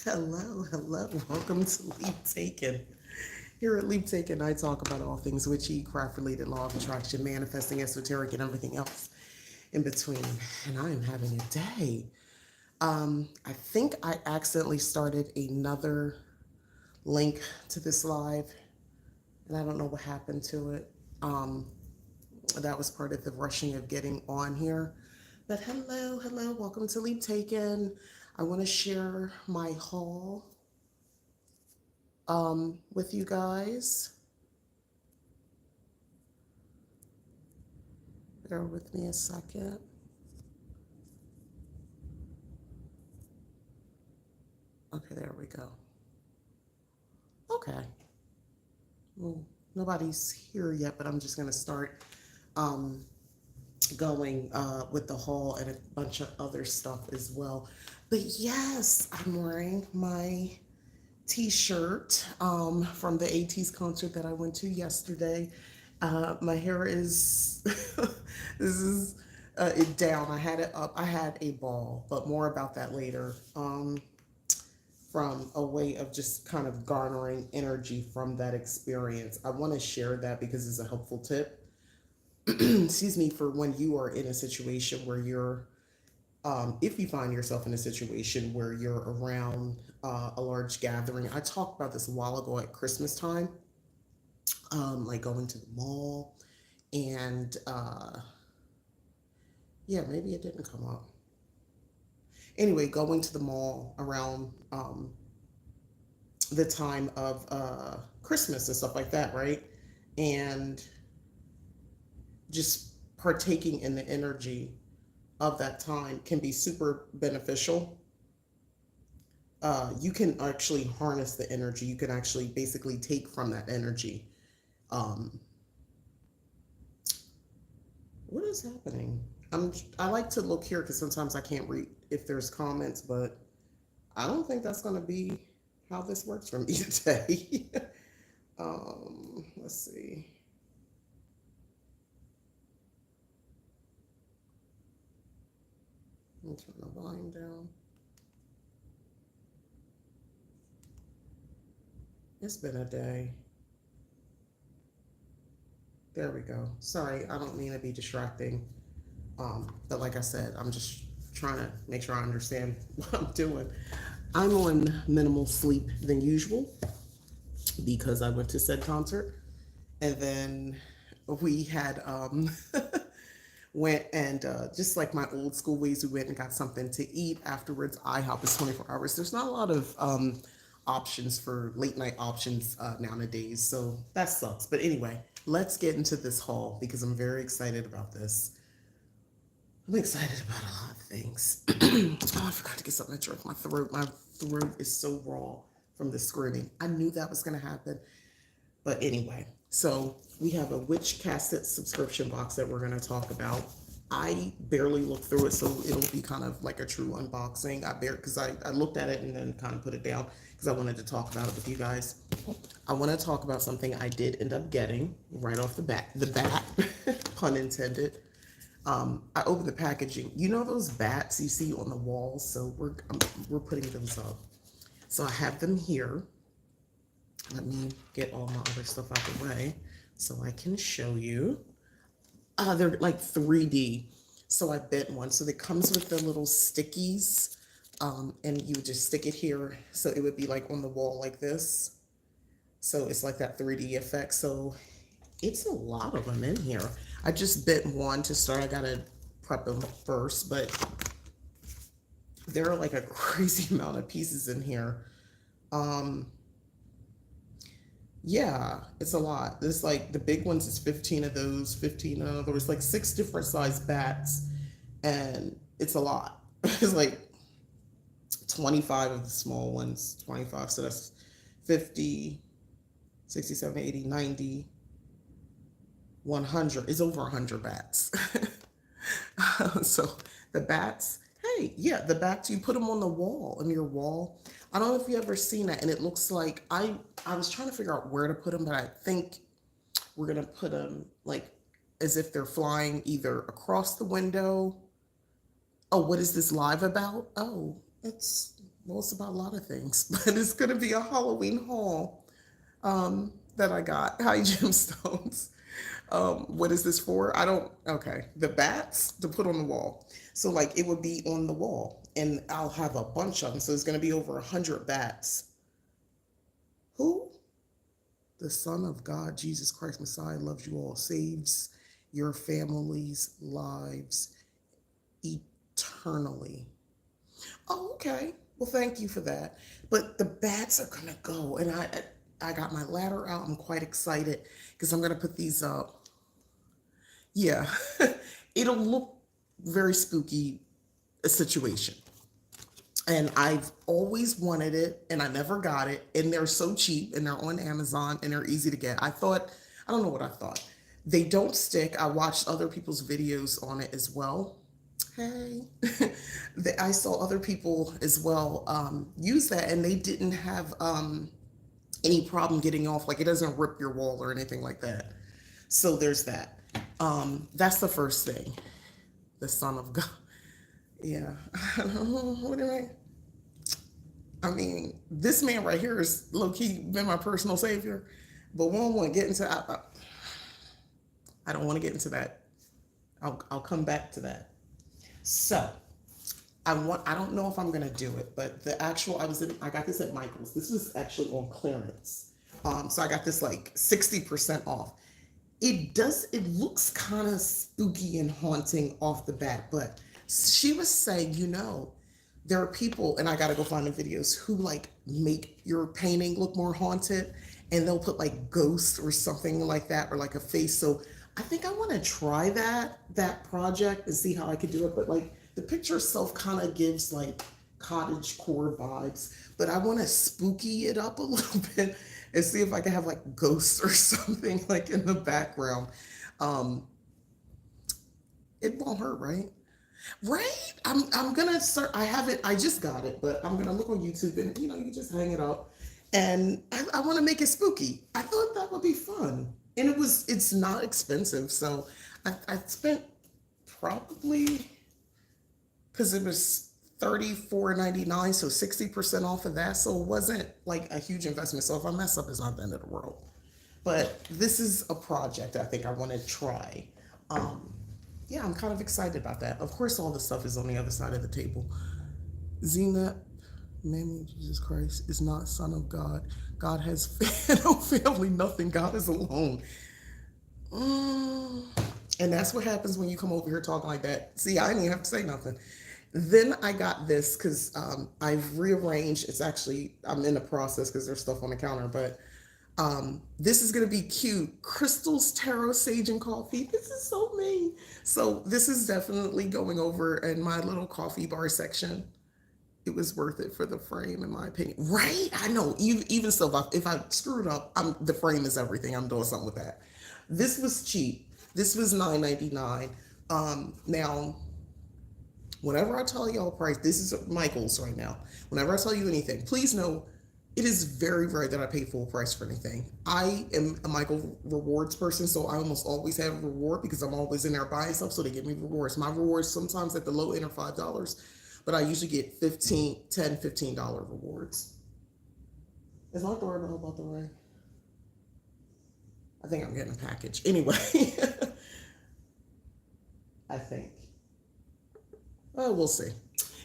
Hello, hello. Welcome to Leap Taken. Here at Leap Taken, I talk about all things witchy, craft related, law of attraction, manifesting, esoteric, and everything else in between. And I am having a day. I think I accidentally started another link to this live, and I don't know what happened to it. Um, that was part of the rushing of getting on here. But hello, hello. Welcome to Leap Taken. I want to share my haul with you guys. Bear with me a second. Okay, there we go. Okay. Well, nobody's here yet, but I'm just going to start um, going with the haul and a bunch of other stuff as well. But yes, I'm wearing my t-shirt from the ATEEZ concert that I went to yesterday. My hair is this is it down. I had it up. I had a ball, but more about that later. From a way of just kind of garnering energy from that experience. I want to share that because it's a helpful tip. Excuse me, for when you are in a situation where you're if you find yourself in a situation where you're around a large gathering. I talked about this a while ago at Christmas time, like going to the mall, and yeah, maybe it didn't come up. Anyway, going to the mall around the time of Christmas and stuff like that, right? And just partaking in the energy of that time can be super beneficial. You can actually harness the energy. You can actually basically take from that energy. Um, what is happening? I like to look here because sometimes I can't read if there's comments, but I don't think that's going to be how this works for me today. Let's see. Let me turn the volume down. It's been a day. There we go. Sorry, I don't mean to be distracting. But like I said, I'm just trying to make sure I understand what I'm doing. I'm on minimal sleep than usual because I went to said concert, and then we had went and just like my old school ways, we went and got something to eat afterwards. IHOP is 24 hours. There's not a lot of options for late night options nowadays, so that sucks. But anyway, let's get into this haul because I'm very excited about this. I'm excited about a lot of things. Oh, I forgot to get something to drink. My throat is so raw from the screaming. I knew that was going to happen. But anyway, so we have a Witch Cassette subscription box that we're going to talk about. I barely looked through it, so it'll be kind of like a true unboxing. Because I looked at it and then kind of put it down because I wanted to talk about it with you guys. I want to talk about something I did end up getting right off the bat. The bat, pun intended. I opened the packaging. You know those bats you see on the walls? So we're putting those up. So I have them here. Let me get all my other stuff out of the way so I can show you. They're like 3D. So I bent one. So it comes with the little stickies. And you would just stick it here. So it would be like on the wall like this. So it's like that 3D effect. So it's a lot of them in here. I just bit one to start. I gotta prep them first, but there are like a crazy amount of pieces in here. Um, yeah, it's a lot. There's like the big ones is 15 of those, 15 of there was like six different size bats, and it's a lot. It's like 25 of the small ones, 25. So that's 50, 67, 80, 90, 100. It's over 100 bats. So the bats, hey, yeah, the bats, you put them on the wall, on your wall. I don't know if you ever seen that, and it looks like I was trying to figure out where to put them, but I think we're gonna put them like as if they're flying either across the window. Oh, what is this live about? Oh, it's Well, it's about a lot of things, but it's going to be a Halloween haul that I got. Hi, gemstones. What is this for? I don't, okay. The bats to put on the wall. So, like, it would be on the wall, and I'll have a bunch of them. So, it's going to be over 100 bats. Who? The Son of God, Jesus Christ, Messiah, loves you all, saves your families' lives eternally. Oh, okay. Well, thank you for that. But the bats are gonna go, and I got my ladder out. I'm quite excited because I'm gonna put these up. Yeah, it'll look very spooky a situation. And I've always wanted it, and I never got it. And they're so cheap, and they're on Amazon, and they're easy to get. I thought, I don't know what I thought. They don't stick. I watched other people's videos on it as well. Hey, I saw other people as well use that, and they didn't have any problem getting off. Like, it doesn't rip your wall or anything like that. So there's that. That's the first thing. The Son of God. Yeah. What am I mean, this man right here is low key been my personal savior, but we don't want to get into. I don't want to get into that. I'll come back to that. So I don't know if I'm gonna do it, but the actual I got this at Michael's. This was actually on clearance. So I got this like 60% off. It looks kind of spooky and haunting off the bat, but she was saying, there are people, and I gotta go find the videos, who like make your painting look more haunted, and they'll put like ghosts or something like that, or like a face. So I think I want to try that project and see how I could do it. But like the picture itself kind of gives like cottage core vibes, but I want to spooky it up a little bit and see if I can have like ghosts or something like in the background. It won't hurt, right? Right? I'm gonna start. I just got it, but I'm gonna look on YouTube, and you just hang it up, and I want to make it spooky. I thought that would be fun, and it's not expensive, so I spent probably, because it was $34.99, so 60% off of that, so it wasn't like a huge investment. So if I mess up, it's not the end of the world. But this is a project I think I want to try. Yeah, I'm kind of excited about that. Of course, all the stuff is on the other side of the table. Zena, name of Jesus Christ, is not Son of God. God has no family, nothing. God is alone. And that's what happens when you come over here talking like that. See, I didn't even have to say nothing. Then I got this because I've rearranged. It's actually, I'm in the process because there's stuff on the counter, but this is going to be cute. Crystals, tarot, sage, and coffee. This is so me. So this is definitely going over in my little coffee bar section. It was worth it for the frame, in my opinion. Right? I know. Even so, if I screwed up, the frame is everything. I'm doing something with that. This was cheap. This was $9.99. Now, whenever I tell y'all price, this is Michael's right now. Whenever I tell you anything, please know it is very rare that I pay full price for anything. I am a Michael rewards person, so I almost always have a reward because I'm always in there buying stuff, so they give me rewards. My rewards sometimes at the low end are $5, but I usually get $15 rewards. Is my doorbell about to ring? I think I'm getting a package. Anyway, I think. Oh, we'll see.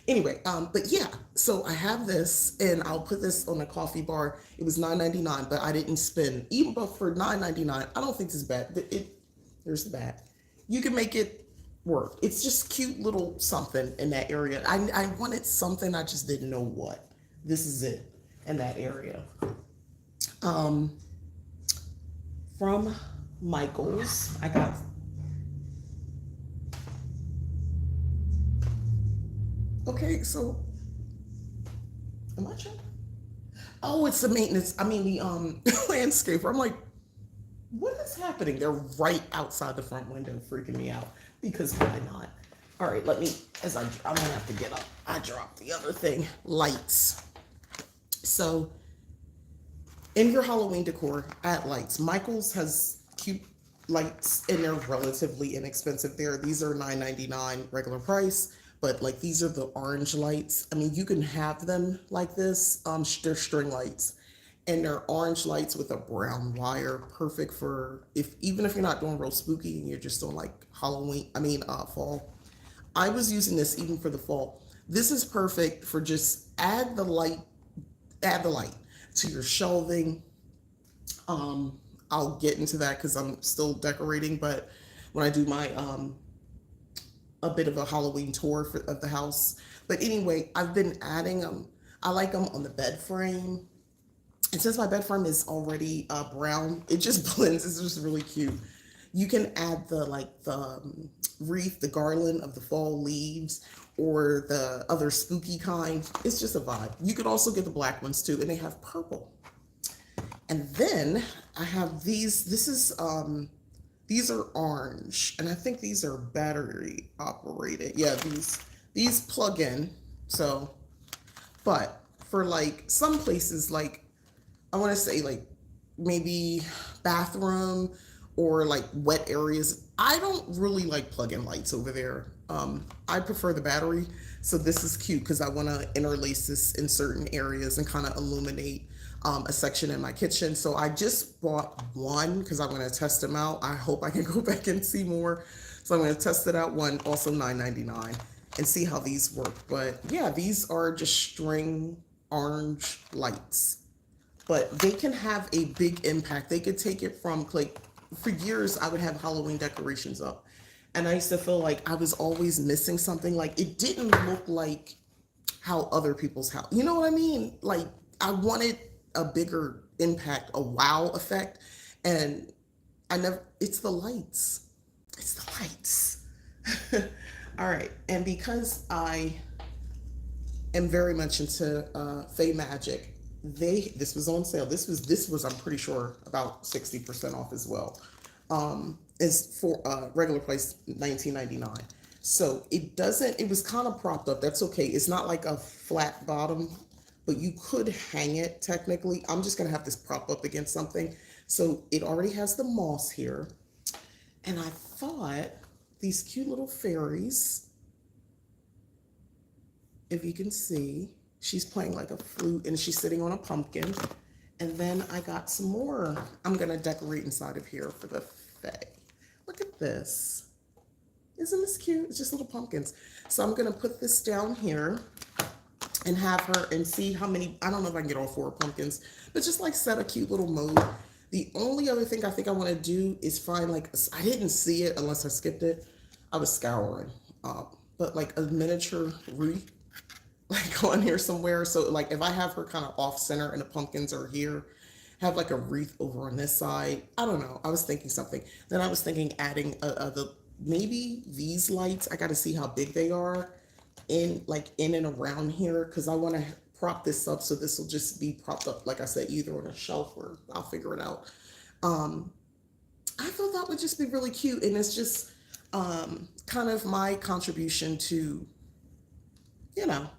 Anyway, but yeah, so I have this, and I'll put this on a coffee bar. It was $9.99, but I didn't spend, even but for $9.99, I don't think this is bad. There's the back. You can make it work. It's just cute little something in that area. I wanted something, I just didn't know what. This is it in that area. From Michael's, I got okay, so am I checking? Oh, it's the maintenance. I mean the landscaper. I'm like, what is happening? They're right outside the front window, freaking me out. Because why not? All right, I'm gonna have to get up. I dropped the other thing. Lights. So in your Halloween decor, add lights. Michael's has cute lights, and they're relatively inexpensive there. These are $9.99 regular price, but like these are the orange lights. I mean, you can have them like this. They're string lights, and they're orange lights with a brown wire, perfect for if even if you're not doing real spooky and you're just doing like Halloween. I mean, fall. I was using this even for the fall. This is perfect for just add the light to your shelving. I'll get into that because I'm still decorating, but when I do my a bit of a Halloween tour of the house. But anyway, I've been adding them. I like them on the bed frame. And since my bed frame is already brown, it just blends. It's just really cute. You can add the wreath, the garland of the fall leaves, or the other spooky kind. It's just a vibe. You could also get the black ones too, and they have purple. And then I have these. These are orange, and I think these are battery operated. Yeah, these plug in. So, but for like some places, like I want to say like maybe bathroom or like wet areas, I don't really like plug-in lights over there. I prefer the battery. So this is cute because I want to interlace this in certain areas and kind of illuminate a section in my kitchen. So I just bought one because I'm going to test them out. I hope I can go back and see more. So I'm going to test it out. One, also $9.99, and see how these work. But yeah, these are just string orange lights, but they can have a big impact. They could take it from like, for years I would have Halloween decorations up, and I used to feel like I was always missing something. Like it didn't look like how other people's house, you know what I mean? Like I wanted a bigger impact, a wow effect, and I never, it's the lights. It's the lights. All right, and because I am very much into Fey Magic, this was on sale. This was I'm pretty sure about 60% off as well. Is for regular price $19.99. So it was kind of propped up. That's okay. It's not like a flat bottom, but you could hang it technically. I'm just gonna have this prop up against something. So it already has the moss here. And I thought these cute little fairies, if you can see, she's playing like a flute and she's sitting on a pumpkin. And then I got some more I'm gonna decorate inside of here for the Fae. Look at this. Isn't this cute? It's just little pumpkins. So I'm gonna put this down here and have her and see how many, I don't know if I can get all 4 pumpkins, but just like set a cute little mode. The only other thing I think I want to do is find like, I didn't see it unless I skipped it. I was scouring, but like a miniature wreath, like on here somewhere. So like if I have her kind of off center and the pumpkins are here, have like a wreath over on this side. I don't know. I was thinking something. Then I was thinking adding maybe these lights. I got to see how big they are in and around here, because I want to prop this up, so this will just be propped up, like I said, either on a shelf or I'll figure it out. I thought that would just be really cute, and it's just kind of my contribution to, you know,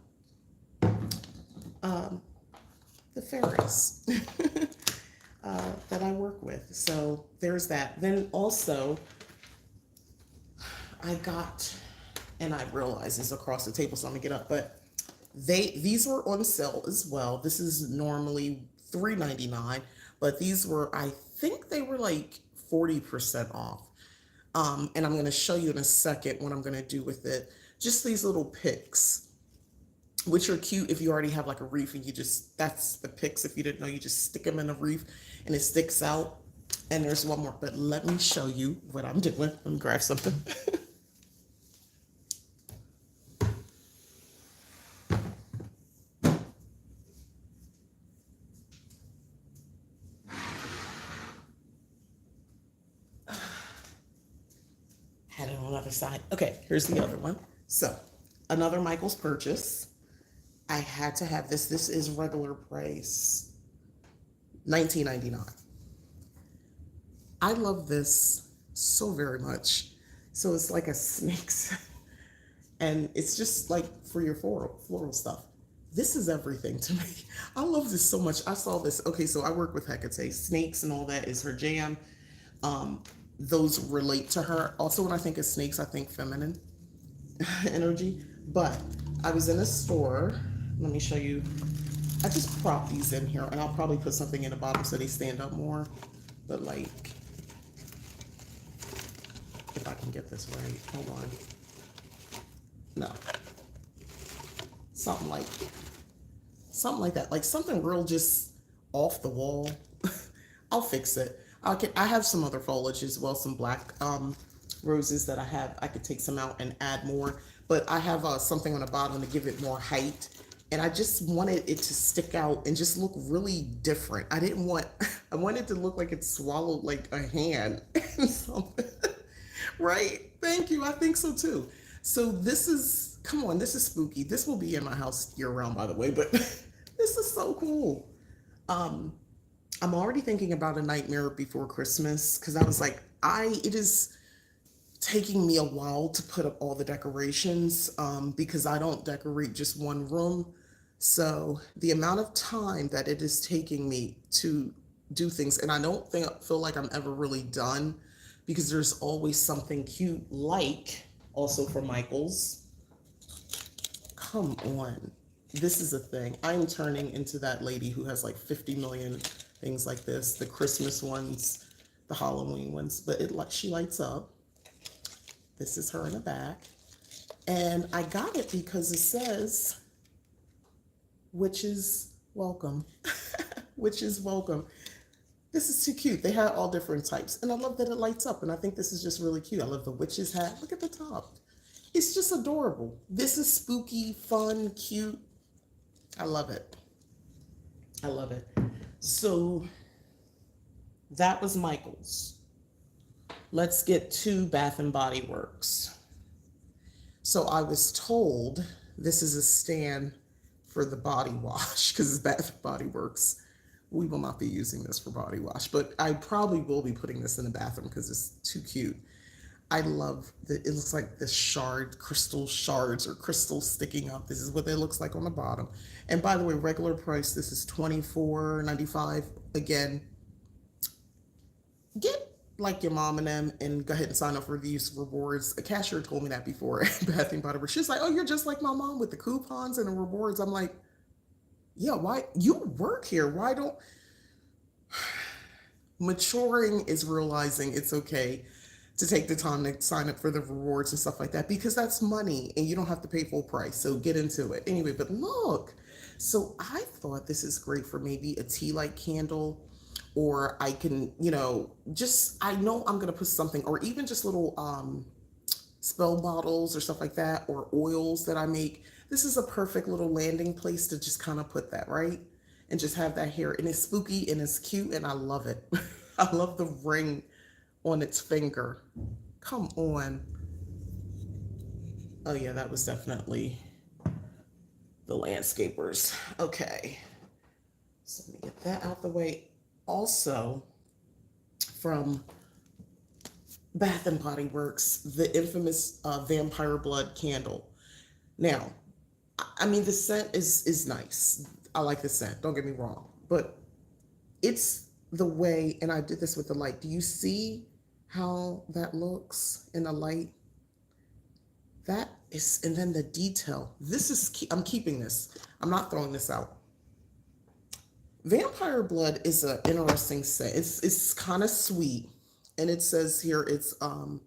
the fairies that I work with. So there's that. Then also I got, and I realize it's across the table, so I'm gonna get up, but these were on sale as well. This is normally $3.99, but these were, I think they were like 40% off. And I'm going to show you in a second what I'm going to do with it. Just these little picks, which are cute if you already have like a wreath and that's the picks. If you didn't know, you just stick them in a wreath and it sticks out. And there's one more, but let me show you what I'm doing. Let me grab something. Had it on the other side. Okay, here's the other one. So, another Michael's purchase. I had to have this. This is regular price, $19.99. I love this so very much. So it's like a snake's, and it's just like for your floral stuff. This is everything to me. I love this so much. I saw this. Okay, so I work with Hecate. Snakes and all that is her jam. Those relate to her. Also, when I think of snakes, I think feminine energy. But I was in a store. Let me show you. I just prop these in here, and I'll probably put something in the bottom so they stand up more. But like, if I can get this right, hold on. No, something like that, like something real just off the wall. I'll fix it. I have some other foliage as well, some black roses that I could take some out and add more, but I have something on the bottom to give it more height, and I just wanted it to stick out and just look really different. I didn't want I wanted to look like it swallowed like a hand and something. Right? Thank you. I think so too. So this is, come on, this is spooky. This will be in my house year round, by the way, but this is so cool. Um, I'm already thinking about A Nightmare Before Christmas because I was like, it is taking me a while to put up all the decorations because I don't decorate just one room. So the amount of time that it is taking me to do things, and I don't feel like I'm ever really done because there's always something cute, like also for Michaels. Come on. This is a thing. I'm turning into that lady who has like 50 million things like this, the Christmas ones, the Halloween ones, but she lights up. This is her in the back. And I got it because it says, witches welcome. Witches welcome. This is too cute. They had all different types. And I love that it lights up. And I think this is just really cute. I love the witch's hat. Look at the top. It's just adorable. This is spooky, fun, cute. I love it. I love it. So that was Michael's. Let's get to Bath and Body Works. So I was told this is a stand for the body wash because it's Bath and Body Works. We will not be using this for body wash, but I probably will be putting this in the bathroom because it's too cute. I love that it looks like the crystal shards or crystals sticking up. This is what it looks like on the bottom. And by the way, regular price, this is $24.95. Again, get like your mom and them and go ahead and sign up for these rewards. A cashier told me that before at Bath and Body Works. She's like, oh, you're just like my mom with the coupons and the rewards. I'm like, yeah, why? You work here. Why don't... Maturing is realizing it's okay to take the time to sign up for the rewards and stuff like that because that's money and you don't have to pay full price. So get into it. Anyway, but look. So I thought this is great for maybe a tea light candle, or I can, I know I'm going to put something, or even just little spell bottles or stuff like that, or oils that I make. This is a perfect little landing place to just kind of put that, right? And just have that here. And it's spooky and it's cute and I love it. I love the ring on its finger. Come on. Oh yeah, that was definitely the landscapers. Okay. So let me get that out the way. Also, from Bath and Body Works, the infamous Vampire Blood candle. Now, I mean, the scent is nice. I like the scent, don't get me wrong. But it's the way, and I did this with the light. Do you see how that looks in the light? That is, and then the detail. This is, I'm keeping this. I'm not throwing this out. Vampire Blood is an interesting scent. It's kind of sweet. And it says here it's, oh,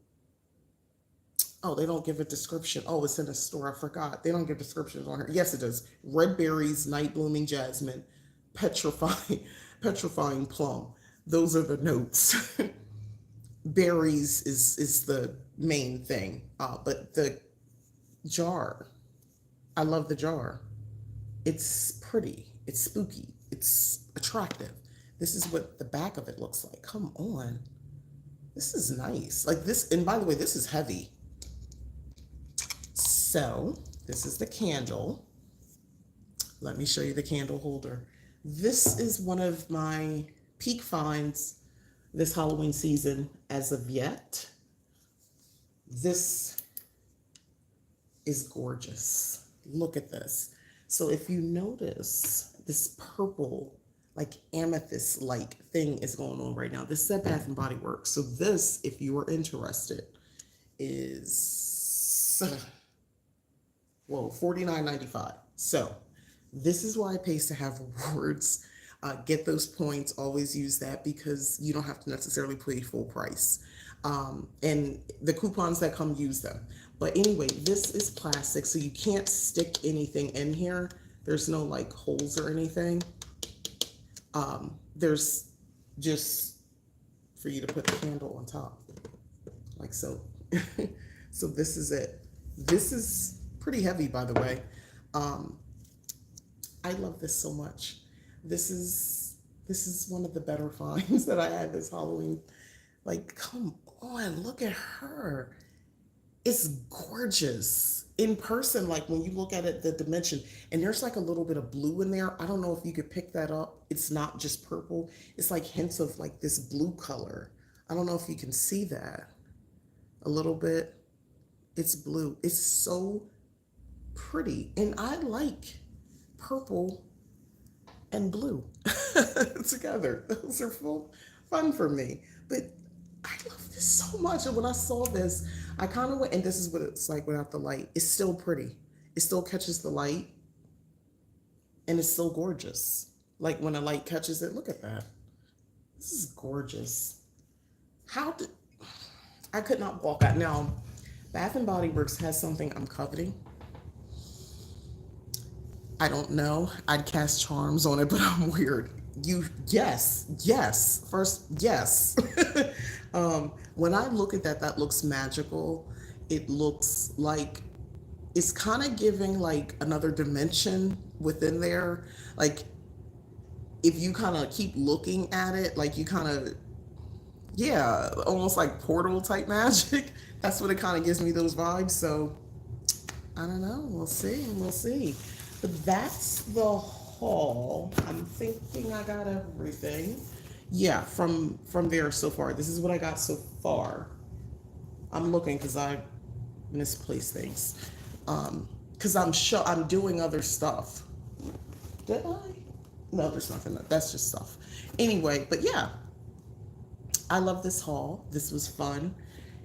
they don't give a description. Oh, it's in a store. I forgot. They don't give descriptions on here. Yes, it does. Red berries, night blooming jasmine, petrifying plum. Those are the notes. Berries is the main thing. But the jar, I love the jar. It's pretty. It's spooky. It's attractive. This is what the back of it looks like. Come on. This is nice. Like this, and by the way, this is heavy. So this is the candle. Let me show you the candle holder. This is one of my peak finds this Halloween season as of yet. This is gorgeous. Look at this. So if you notice, this purple, like amethyst-like thing is going on right now. This is at Bath and Body Works. So this, if you are interested, is Whoa, $49.95. So this is why it pays to have rewards. Get those points. Always use that because you don't have to necessarily pay full price. And the coupons that come, use them. But anyway, this is plastic, so you can't stick anything in here. There's no like holes or anything. There's just for you to put the candle on top, like so. So this is it. This is pretty heavy, by the way. I love this so much. This is one of the better finds that I had this Halloween. Like, come on, look at her. It's gorgeous in person. Like when you look at it, the dimension, and there's like a little bit of blue in there. I don't know if you could pick that up. It's not just purple. It's like hints of like this blue color. I don't know if you can see that a little bit. It's blue. It's so pretty. And I like purple and blue together. Those are fun for me. But I love this so much. And when I saw this, I kind of went, and this is what it's like without the light. It's still pretty. It still catches the light. And it's still gorgeous. Like when a light catches it, look at that. This is gorgeous. I could not walk out. Now, Bath and Body Works has something I'm coveting. I don't know. I'd cast charms on it, but I'm weird. Yes. First, yes. When I look at that, that looks magical. It looks like it's kind of giving like another dimension within there. Like if you kind of keep looking at it, like you kind of, yeah, almost like portal type magic. That's what it kind of gives me, those vibes. So I don't know. We'll see. But that's the haul. I'm thinking I got everything. Yeah, from there so far. This is what I got so far. I'm looking because I misplaced things. Because I'm doing other stuff. Did I? No, there's nothing. That's just stuff. Anyway, but yeah, I love this haul. This was fun.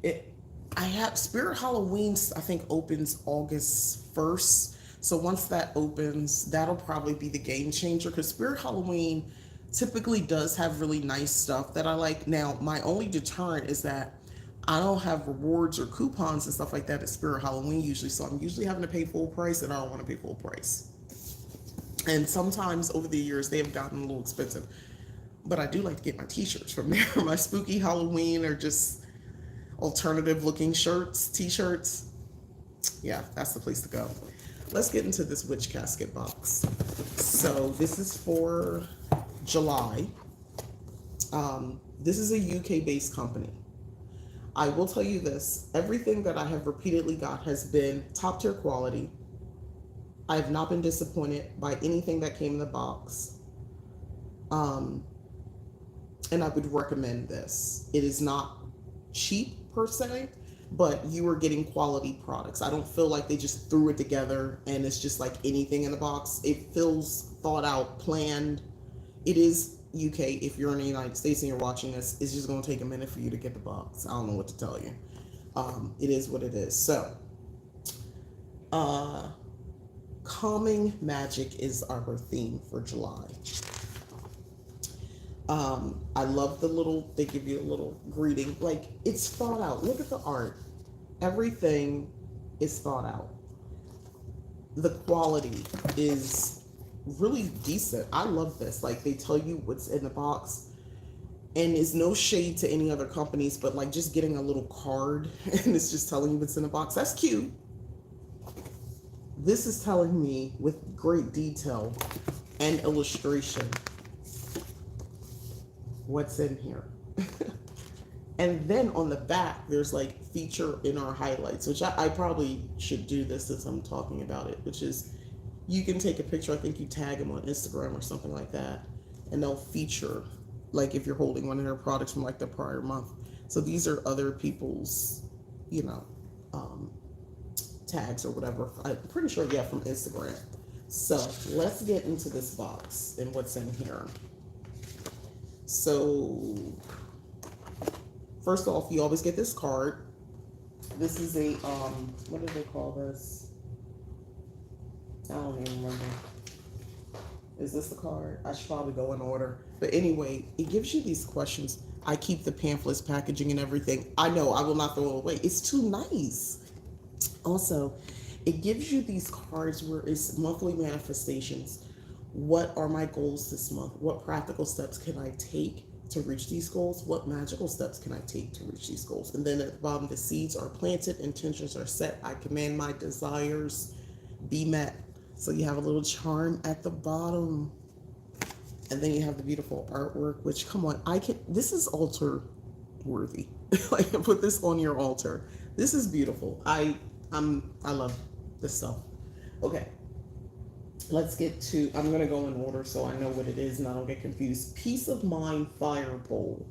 I have Spirit Halloween, I think, opens August 1st. So once that opens, that'll probably be the game changer, because Spirit Halloween typically does have really nice stuff that I like. Now, my only deterrent is that I don't have rewards or coupons and stuff like that at Spirit Halloween usually. So I'm usually having to pay full price, and I don't want to pay full price. And sometimes over the years, they have gotten a little expensive. But I do like to get my t-shirts from there. My spooky Halloween or just alternative looking shirts, t-shirts. Yeah, that's the place to go. Let's get into this witch casket box. So this is for July. This is a UK-based company. I will tell you this, everything that I have repeatedly got has been top tier quality. I have not been disappointed by anything that came in the box. And I would recommend this. It is not cheap per se, but you are getting quality products. I don't feel like they just threw it together and it's just like anything in the box. It feels thought out, planned. It is UK. If you're in the United States and you're watching this, it's just going to take a minute for you to get the box. I don't know what to tell you. It is what it is. So, calming magic is our theme for July. I love they give you a little greeting. Like, it's thought out. Look at the art. Everything is thought out. The quality is really decent. I love this. Like, they tell you what's in the box, and it's no shade to any other companies, but like just getting a little card and it's just telling you what's in the box. That's cute. This is telling me with great detail and illustration what's in here. And then on the back, there's like feature in our highlights, which I probably should do this since I'm talking about it, which is you can take a picture. I think you tag them on Instagram or something like that, and they'll feature, like if you're holding one of their products from like the prior month. So these are other people's, tags or whatever. I'm pretty sure, yeah, from Instagram. So let's get into this box and what's in here. So first off, you always get this card. This is a, what do they call this? I don't even remember. Is this the card? I should probably go in order. But anyway, it gives you these questions. I keep the pamphlets, packaging, and everything. I know I will not throw it away. It's too nice. Also, it gives you these cards where it's monthly manifestations. What are my goals this month? What practical steps can I take to reach these goals? What magical steps can I take to reach these goals? And then at the bottom, the seeds are planted, intentions are set. I command my desires be met. So you have a little charm at the bottom. And then you have the beautiful artwork, which, come on, this is altar worthy. Like, put this on your altar. This is beautiful. I love this stuff. Okay, let's get to, I'm gonna go in order so I know what it is and I don't get confused. Peace of Mind Fire Bowl.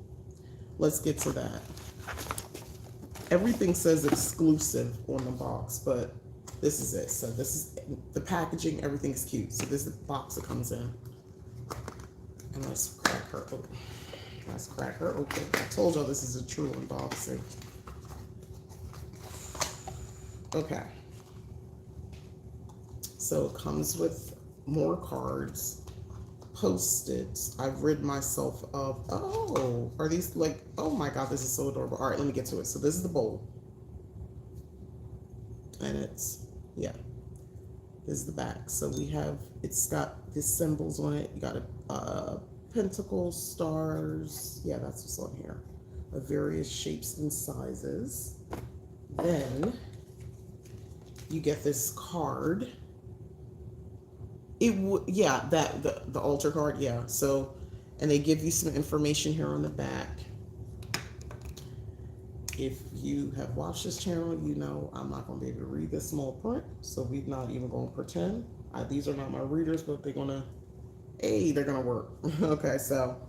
Let's get to that. Everything says exclusive on the box, but this is it. So this is the packaging, everything's cute. So this is the box that comes in. And let's crack her open. Let's crack her open. I told y'all this is a true unboxing. Okay. So it comes with more cards, Post-its. I've rid myself of, oh, are these like, oh my God, this is so adorable. All right, let me get to it. So this is the bowl. And it's, yeah, this is the back. So we have, it's got these symbols on it. You got a pentacles, stars. Yeah, that's what's on here. Of various shapes and sizes. Then you get this card. It would, yeah, that the altar card, yeah. So, and they give you some information here on the back. If you have watched this channel, you know I'm not going to be able to read this small print, so we're not even going to pretend. These are not my readers, but they're going to, hey, they're going to work. Okay, so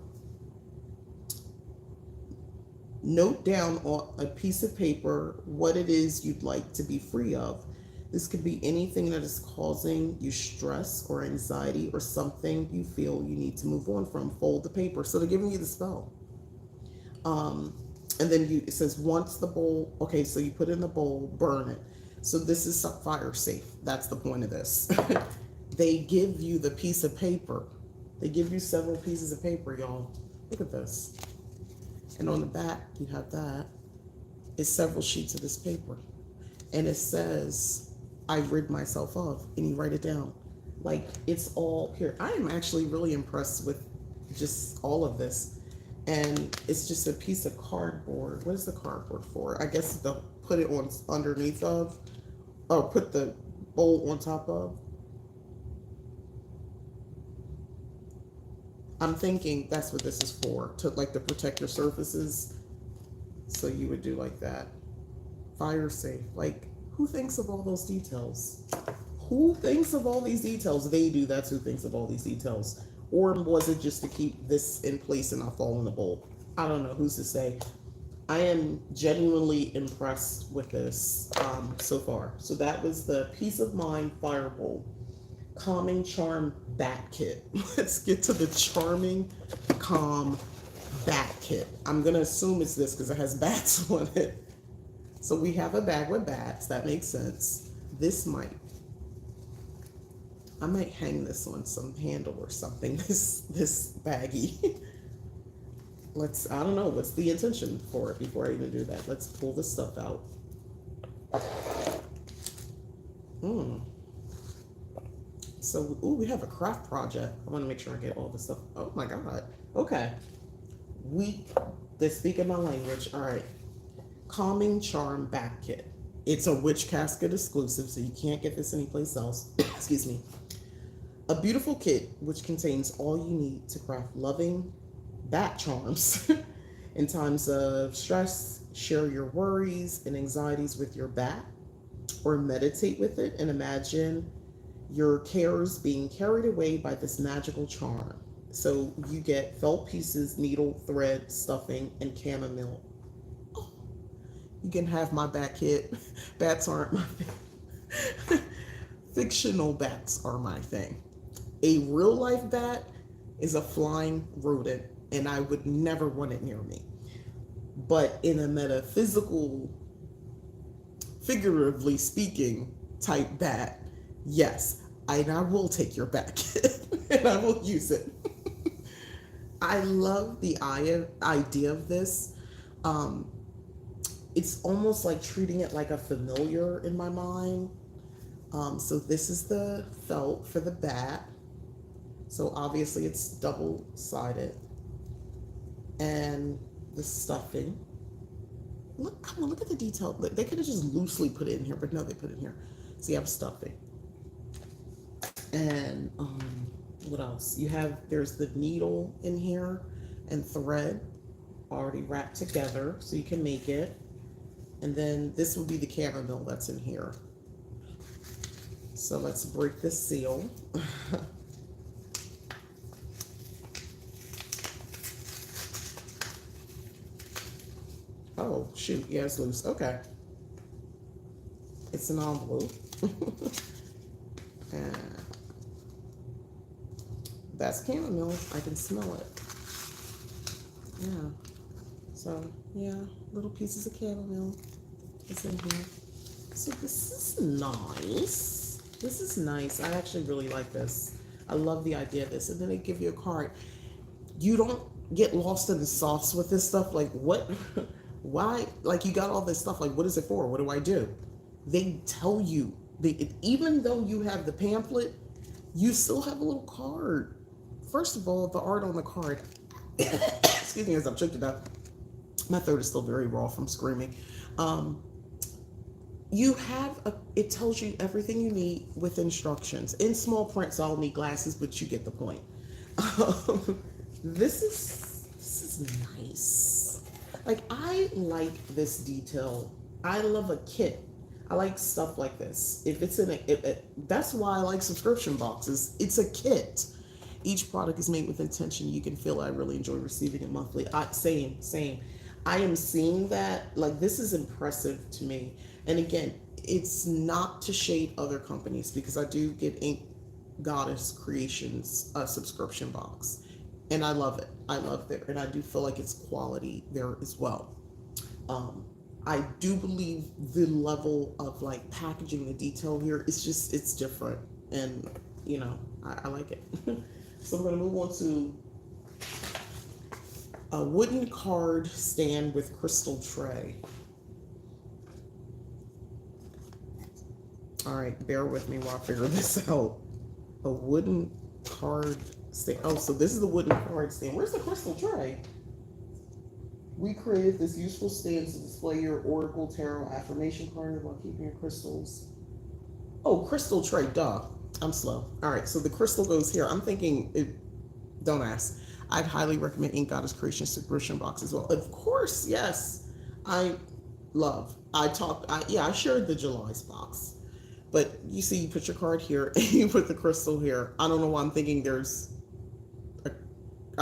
note down on a piece of paper what it is you'd like to be free of. This could be anything that is causing you stress or anxiety or something you feel you need to move on from. Fold the paper. So they're giving you the spell. And then it says once the bowl, okay, so you put it in the bowl, burn it. So this is fire safe. That's the point of this. They give you the piece of paper. They give you several pieces of paper, y'all. Look at this. And on the back, you have that. It's several sheets of this paper. And it says, I rid myself of, and you write it down. Like, it's all here. I am actually really impressed with just all of this. And it's just a piece of cardboard. What is the cardboard for? I guess they'll put it on underneath of, or put the bowl on top of. I'm thinking that's what this is for, to like to protect your surfaces. So you would do like that. Fire safe. Like, who thinks of all those details? Who thinks of all these details? They do. That's who thinks of all these details. Or was it just to keep this in place and not fall in the bowl? I don't know. Who's to say? I am genuinely impressed with this so far. So that was the Peace of Mind Fire Bowl. Calming Charm Bat Kit. Let's get to the Charming Calm Bat Kit. I'm going to assume it's this because it has bats on it. So we have a bag with bats. That makes sense. This I might hang this on some handle or something. This baggie. I don't know. What's the intention for it before I even do that? Let's pull this stuff out. So, ooh, we have a craft project. I want to make sure I get all this stuff. Oh my God. Okay. They're speaking my language. All right. Calming Charm Back Kit. It's a Witch Casket exclusive, so you can't get this anyplace else. Excuse me. A beautiful kit which contains all you need to craft loving bat charms in times of stress. Share your worries and anxieties with your bat, or meditate with it and imagine your cares being carried away by this magical charm. So you get felt pieces, needle, thread, stuffing, and chamomile. You can have my bat kit. Bats aren't my thing. Fictional bats are my thing. A real life bat is a flying rodent, and I would never want it near me. But in a metaphysical, figuratively speaking, type bat, yes, And I will take your back and I will use it. I love the idea of this. Um, it's almost like treating it like a familiar in my mind. So this is the felt for the bat. So obviously it's double sided. And the stuffing. Look, come on, look at the detail. They could have just loosely put it in here, but no, they put it in here. So you have stuffing. And what else? There's the needle in here and thread already wrapped together so you can make it. And then this will be the chamomile that's in here. So let's break this seal. Oh, shoot. Yeah, it's loose. Okay. It's an envelope. And that's chamomile. I can smell it. Yeah. So, yeah, little pieces of chamomile is in here. So this is nice. This is nice. I actually really like this. I love the idea of this. And then they give you a card. You don't get lost in the sauce with this stuff. Like, what? Why? Like, you got all this stuff. Like, what is it for? What do I do? They tell you. Even though you have the pamphlet, you still have a little card. First of all, the art on the card. Excuse me as I'm choked it up. My throat is still very raw from screaming. It tells you everything you need with instructions. In small print, so I'll need glasses, but you get the point. This is nice. Like, I like this detail. I love a kit. I like stuff like this. If it's in that's why I like subscription boxes. It's a kit. Each product is made with intention. You can feel I really enjoy receiving it monthly. Same. I am seeing that. Like, this is impressive to me. And again, it's not to shade other companies because I do get Ink Goddess Creations a subscription box. And I love it. I love it. And I do feel like it's quality there as well. I do believe the level of like packaging, the detail here, it's different. And, I like it. So we're going to move on to a wooden card stand with crystal tray. All right, bear with me while I figure this out. A wooden card stand. Oh, so this is the wooden card stand. Where's the crystal tray? We created this useful stand to display your Oracle Tarot affirmation card while keeping your crystals. Oh, crystal tray, duh. I'm slow. All right, so the crystal goes here. I'm thinking, don't ask. I'd highly recommend Ink Goddess Creation subscription box as well. Of course, yes. I shared the July's box. But you see, you put your card here and you put the crystal here. I don't know why I'm thinking I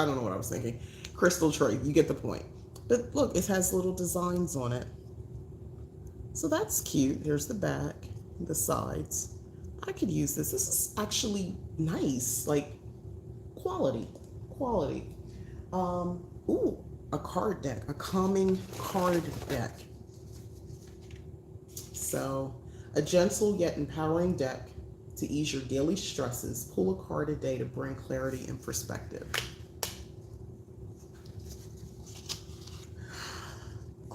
don't know what I was thinking. Crystal tray, you get the point. But look, it has little designs on it. So that's cute. Here's the back, the sides. I could use this. This is actually nice, like quality. Ooh, a card deck, a calming card deck. So, a gentle yet empowering deck to ease your daily stresses. Pull a card a day to bring clarity and perspective.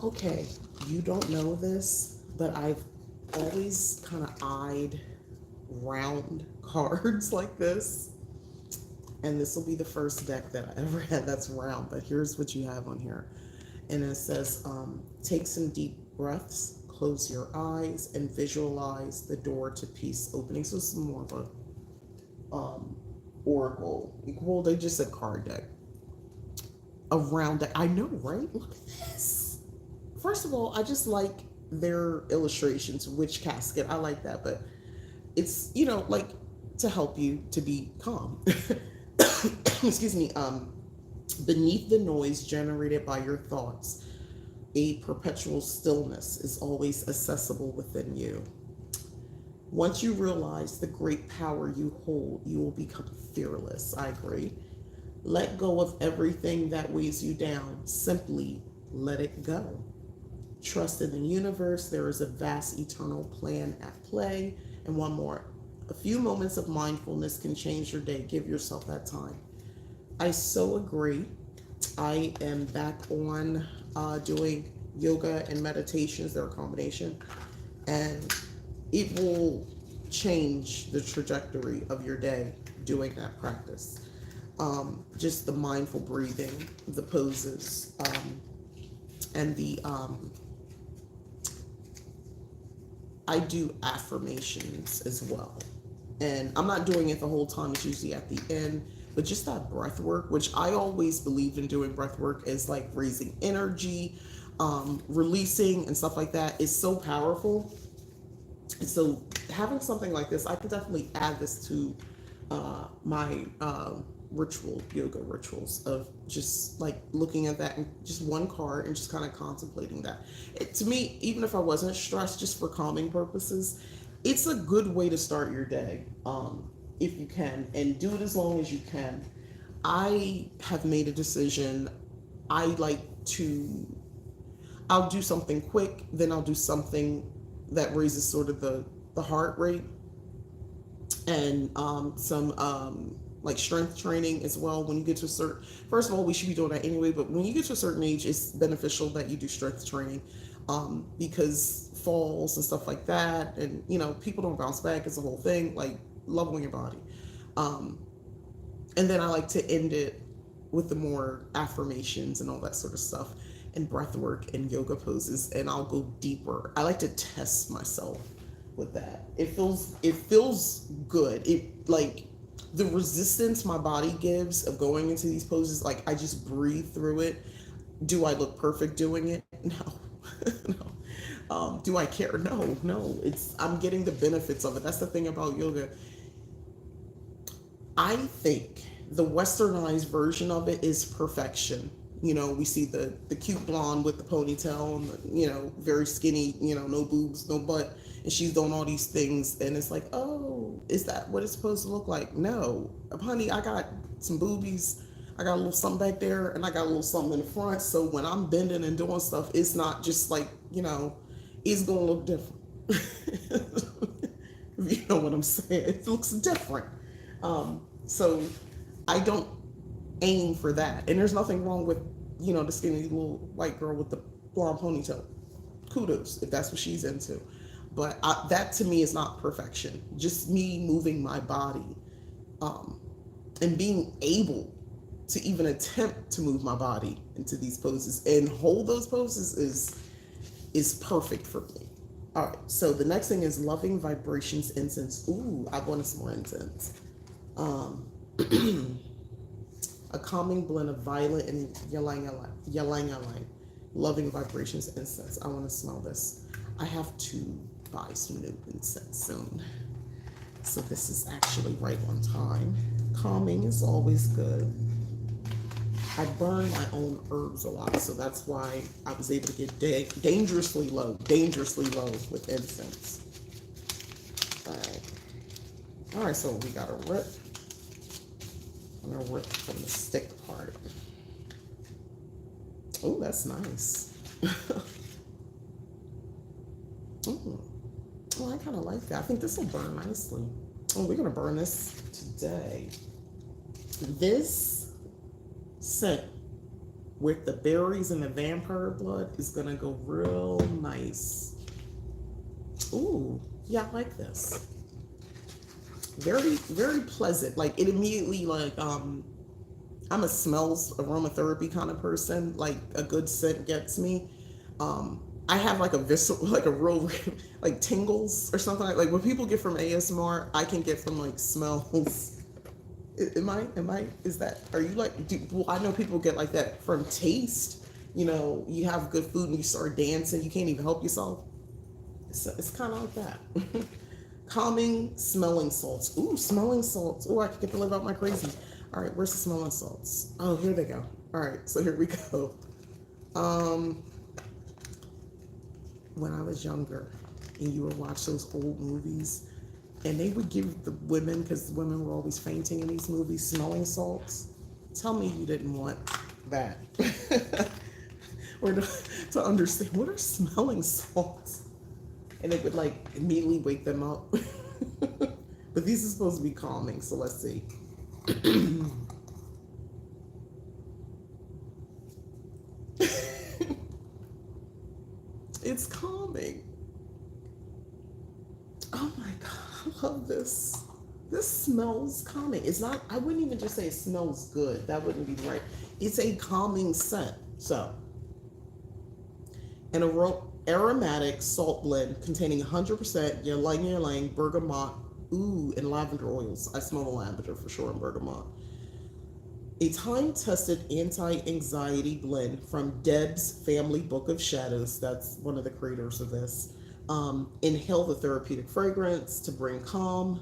Okay, you don't know this, but I've always kind of eyed round cards like this. And this will be the first deck that I ever had that's round, but here's what you have on here. And it says, take some deep breaths, close your eyes, and visualize the door to peace opening. So it's more of a oracle. Well, they just said card deck. A round deck. I know, right? Look at this. First of all, I just like their illustrations, witch casket. I like that, but it's, like to help you to be calm. Excuse me. Beneath the noise generated by your thoughts, a perpetual stillness is always accessible within you. Once you realize the great power you hold, you will become fearless. I agree. Let go of everything that weighs you down. Simply let it go. Trust in the universe. There is a vast eternal plan at play. And one more. A few moments of mindfulness can change your day. Give yourself that time. I so agree. I am back on doing yoga and meditations. They're a combination, and it will change the trajectory of your day doing that practice. Just the mindful breathing, the poses, and the I do affirmations as well. And I'm not doing it the whole time, it's usually at the end. But just that breath work, which I always believed in doing breath work, is like raising energy, releasing, and stuff like that is so powerful. And so having something like this, I could definitely add this to my yoga rituals of just like looking at that and just one card and just kind of contemplating that. To me, even if I wasn't stressed, just for calming purposes, it's a good way to start your day, if you can, and do it as long as you can. I have made a decision. I like to, I'll do something quick, then I'll do something that raises sort of the heart rate, and some like strength training as well. When you get to a certain, first of all, we should be doing that anyway, but when you get to a certain age, it's beneficial that you do strength training, because falls and stuff like that, and people don't bounce back. It's a whole thing. Like, love on your body. And then I like to end it with the more affirmations and all that sort of stuff, and breath work and yoga poses, and I'll go deeper. I like to test myself with that. It feels good. It, like, the resistance my body gives of going into these poses, like, I just breathe through it. Do I look perfect doing it? No. No. Do I care? No. I'm getting the benefits of it. That's the thing about yoga. I think the westernized version of it is perfection. We see the cute blonde with the ponytail and very skinny, no boobs, no butt, and she's doing all these things, and it's like, oh, is that what it's supposed to look like? No, honey, I got some boobies, I got a little something back there, and I got a little something in the front. So when I'm bending and doing stuff, it's not just like, it's gonna look different. You know what I'm saying? It looks different. So I don't aim for that. And there's nothing wrong with, the skinny little white girl with the blonde ponytail. Kudos if that's what she's into. But that to me is not perfection. Just me moving my body, and being able to even attempt to move my body into these poses and hold those poses is perfect for me. All right, so the next thing is loving vibrations incense. Ooh, I wanted some more incense. A calming blend of violet and ylang ylang. Loving vibrations incense. I want to smell this. I have to buy some new incense soon. So this is actually right on time. Calming is always good. I burn my own herbs a lot, so that's why I was able to get dangerously low with incense. All right, so we got a rip. I'm gonna rip from the stick part. Oh, that's nice. Oh, I kind of like that. I think this will burn nicely. Oh, we're gonna burn this today. This scent with the berries and the vampire blood is gonna go real nice. Ooh, yeah, I like this. Very, very pleasant. Like, it immediately, like, I'm a smells aromatherapy kind of person. Like, a good scent gets me. I have like a visceral, like a real, like tingles or something. Like what people get from ASMR, I can get from like smells. Is that, are you like, well, I know people get like that from taste. You have good food and you start dancing, you can't even help yourself. It's kind of like that. Calming smelling salts. Ooh, smelling salts. Ooh, I can get to live out my crazy. All right, where's the smelling salts? Oh, here they go. All right, so here we go. When I was younger and you would watch those old movies and they would give the women, because women were always fainting in these movies, smelling salts. Tell me you didn't want that. Or to understand, what are smelling salts? And it would like immediately wake them up. But these are supposed to be calming, so let's see. It's calming. Oh my God, I love this. This smells calming. It's not, I wouldn't even just say it smells good. That wouldn't be right. It's a calming scent. So, an aromatic salt blend containing 100% ylang ylang, bergamot, ooh, and lavender oils. I smell the lavender for sure in bergamot. A time-tested anti-anxiety blend from Deb's Family Book of Shadows. That's one of the creators of this. Inhale the therapeutic fragrance to bring calm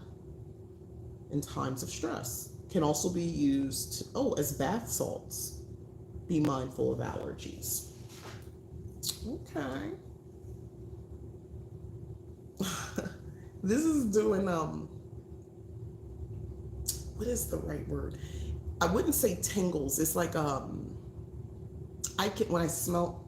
in times of stress. Can also be used, as bath salts. Be mindful of allergies. Okay. This is doing, what is the right word? I wouldn't say tingles. It's like, when I smell,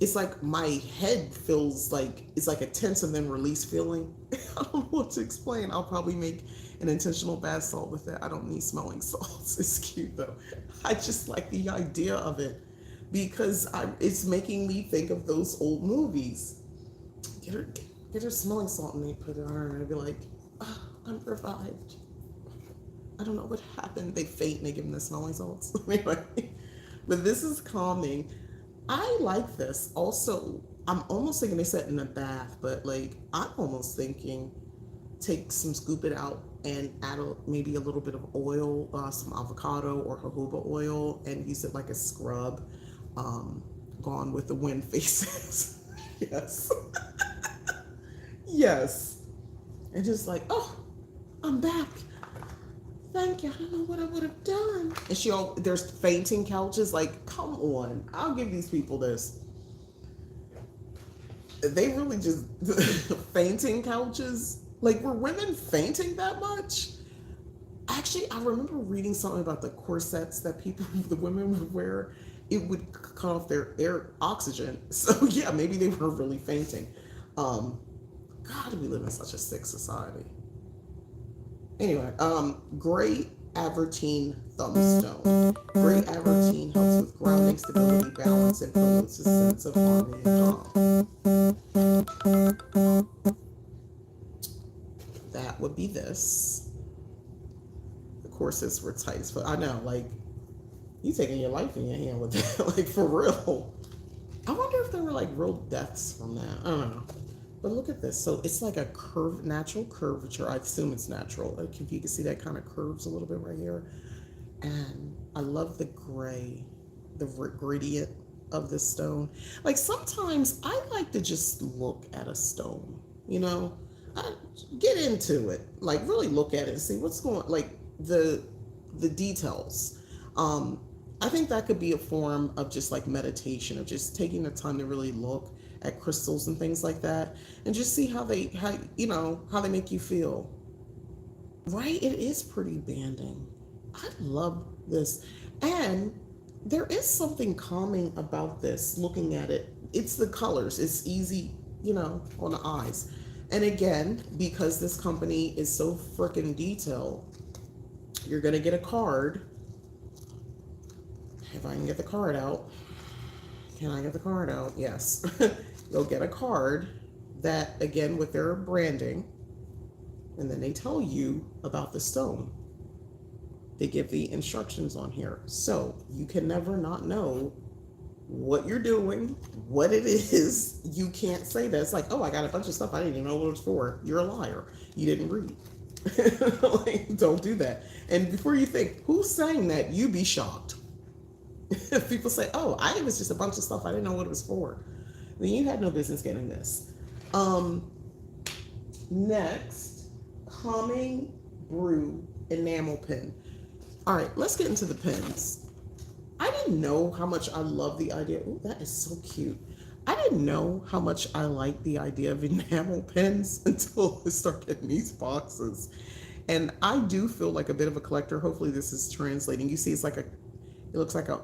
it's like my head feels like, it's like a tense and then release feeling. I don't know what to explain. I'll probably make an intentional bath salt with it. I don't need smelling salts. It's cute though. I just like the idea of it because it's making me think of those old movies. Get her smelling salt and they put it on her and I'd be like, oh, I'm revived. I don't know what happened. They faint and they give them the smelling salts. Anyway, but this is calming. I like this. Also, I'm almost thinking they said in a bath, but like I'm almost thinking scoop it out and add maybe a little bit of oil, some avocado or jojoba oil, and use it like a scrub. Gone with the Wind faces. Yes. Yes. And just like, oh, I'm back. Thank you. I don't know what I would have done. And there's fainting couches. Like, come on. I'll give these people this. They really just fainting couches. Like, were women fainting that much? Actually, I remember reading something about the corsets that the women would wear. It would cut off their air oxygen. So yeah, maybe they were really fainting. God, we live in such a sick society. Anyway, gray Avertine thumbstone. Gray Avertine helps with grounding, stability, balance, and promotes a sense of harmony and calm. That would be this. The corsets were tight as fuck. I know, like, you taking your life in your hand with that, like, for real. I wonder if there were, like, real deaths from that. I don't know. But look at this. So it's like a natural curvature. I assume it's natural. Like if you can see that kind of curves a little bit right here. And I love the gray, the gradient of this stone. Like sometimes I like to just look at a stone, get into it, like really look at it and see what's going on, like the details. I think that could be a form of just like meditation, of just taking the time to really look at crystals and things like that and just see how they make you feel. Right? It is pretty banding. I love this. And there is something calming about this, looking at it. It's the colors. It's easy, on the eyes. And again, because this company is so freaking detailed, you're going to get a card. If I can get the card out. Can I get the card out? Yes. You'll get a card that, again, with their branding, and then they tell you about the stone. They give the instructions on here. So you can never not know what you're doing, what it is. You can't say that. It's like, oh, I got a bunch of stuff I didn't even know what it was for. You're a liar. You didn't read. Like, don't do that. And before you think, who's saying that, you be shocked. If people say, oh, it was just a bunch of stuff I didn't know what it was for, then you had no business getting this. Next, Calming Brew enamel pen. All right, let's get into the pens. I didn't know how much I love the idea. Oh, that is so cute. I didn't know how much I like the idea of enamel pens until I started getting these boxes. And I do feel like a bit of a collector. Hopefully this is translating. You see, it looks like a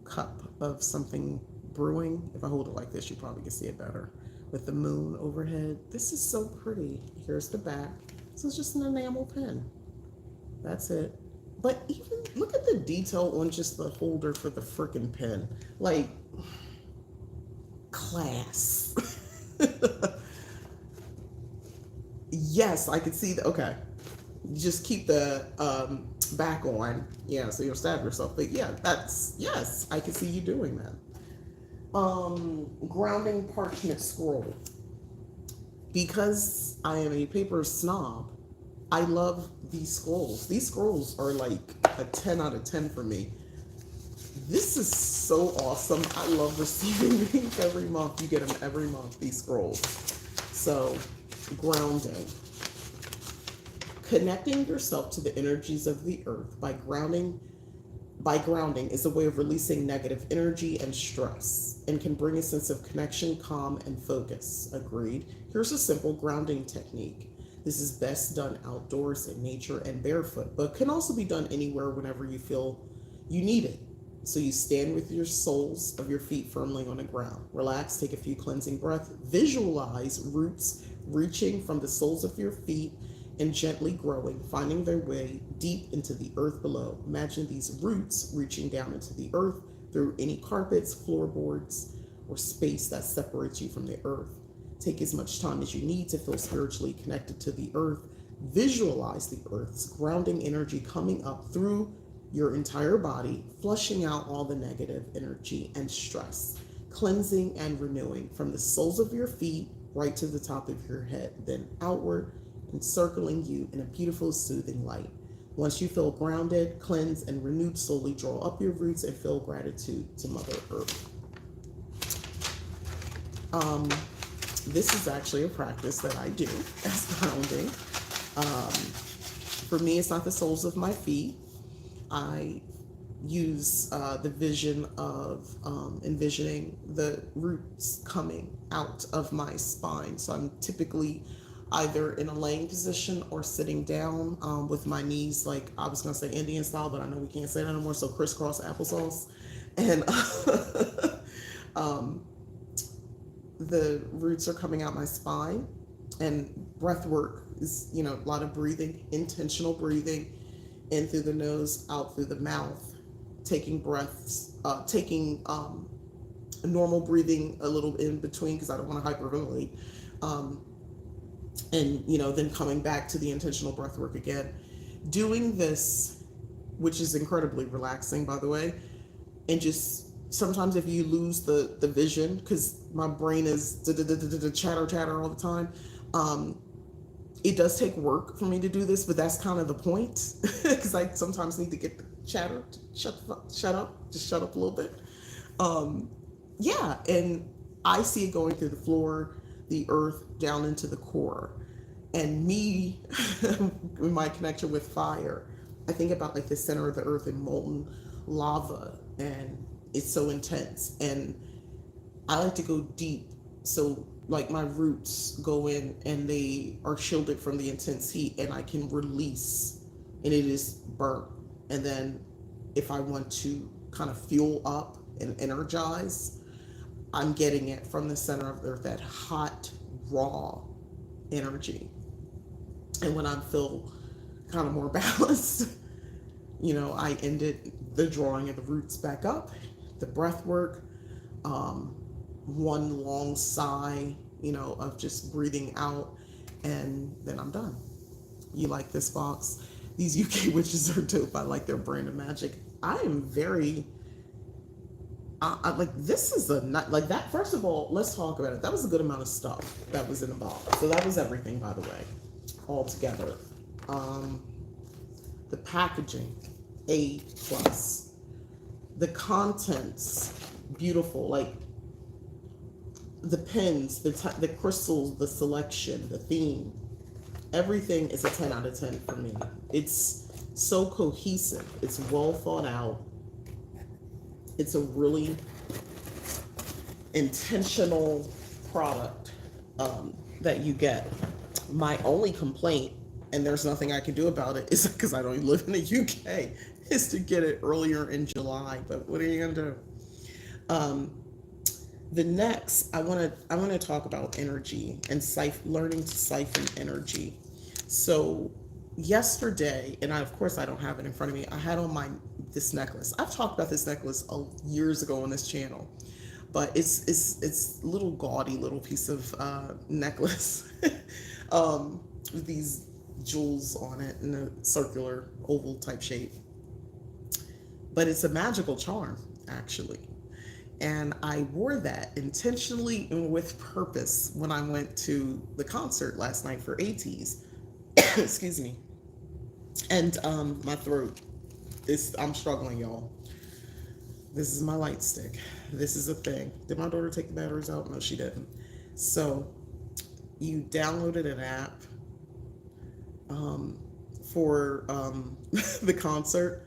cup of something brewing. If I hold it like this, you probably can see it better. with the moon overhead. This is so pretty. Here's the back. So it's just an enamel pen. That's it. But even look at the detail on just the holder for the freaking pen. Like, class. Yes, I could see that. Okay. Just keep the back on. Yeah, so you'll stab yourself. But yeah, yes, I can see you doing that. Grounding parchment scroll. Because I am a paper snob, I love these scrolls. These scrolls are like a 10 out of 10 for me. This is so awesome. I love receiving these every month. You get them every month, these scrolls. So, grounding. Connecting yourself to the energies of the earth by grounding is a way of releasing negative energy and stress and can bring a sense of connection, calm, and focus. Agreed. Here's a simple grounding technique. This is best done outdoors in nature and barefoot, but can also be done anywhere whenever you feel you need it. So you stand with your soles of your feet firmly on the ground. Relax, take a few cleansing breaths. Visualize roots reaching from the soles of your feet and gently growing, finding their way deep into the earth below. Imagine these roots reaching down into the earth through any carpets, floorboards, or space that separates you from the earth. Take as much time as you need to feel spiritually connected to the earth. Visualize the earth's grounding energy coming up through your entire body, flushing out all the negative energy and stress, cleansing and renewing from the soles of your feet right to the top of your head, then outward, encircling you in a beautiful, soothing light. Once you feel grounded, cleansed, and renewed, slowly draw up your roots and feel gratitude to Mother Earth. This is actually a practice that I do as grounding. For me, it's not the soles of my feet. I use the vision of envisioning the roots coming out of my spine. So I'm typically either in a laying position or sitting down with my knees, like I was going to say Indian style, but I know we can't say that anymore. So crisscross applesauce. And the roots are coming out my spine, and breath work is, a lot of breathing, intentional breathing, in through the nose, out through the mouth, taking breaths, taking normal breathing a little in between because I don't want to hyperventilate. And, then coming back to the intentional breath work again. Doing this, which is incredibly relaxing, by the way, and just sometimes if you lose the vision, because my brain is chatter all the time, it does take work for me to do this, but that's kind of the point, because I sometimes need to get the chatter to shut up a little bit. Yeah, and I see it going through the floor, the earth, down into the core. And me, my connection with fire, I think about like the center of the earth and molten lava, and it's so intense. And I like to go deep. So like my roots go in and they are shielded from the intense heat, and I can release, and it is burnt. And then if I want to kind of fuel up and energize, I'm getting it from the center of the earth, that hot, raw energy. And when I feel kind of more balanced, I ended the drawing of the roots back up, the breath work, one long sigh, of just breathing out, and then I'm done. You like this box? These UK witches are dope. I like their brand of magic. I am very, I like, this is like that. First of all, let's talk about it. That was a good amount of stuff that was in the box. So that was everything, by the way, all together. The packaging, A+. The contents, beautiful. Like the pens, the crystals, the selection, the theme, everything is a 10 out of 10 for me. It's so cohesive. It's well thought out. It's a really intentional product that you get. My only complaint, and there's nothing I can do about it, is because I don't live in the UK, is to get it earlier in July. But what are you going to do? The next, I want to talk about energy and learning to siphon energy. So yesterday, and of course I don't have it in front of me. I had on my this necklace. I've talked about this necklace years ago on this channel, but it's a little gaudy little piece of necklace, with these jewels on it in a circular oval type shape. But it's a magical charm, actually. And I wore that intentionally and with purpose when I went to the concert last night for ATEEZ. Excuse me. And my throat is, I'm struggling, y'all. This is my light stick. This is a thing. Did my daughter take the batteries out? No, she didn't. So you downloaded an app for the concert,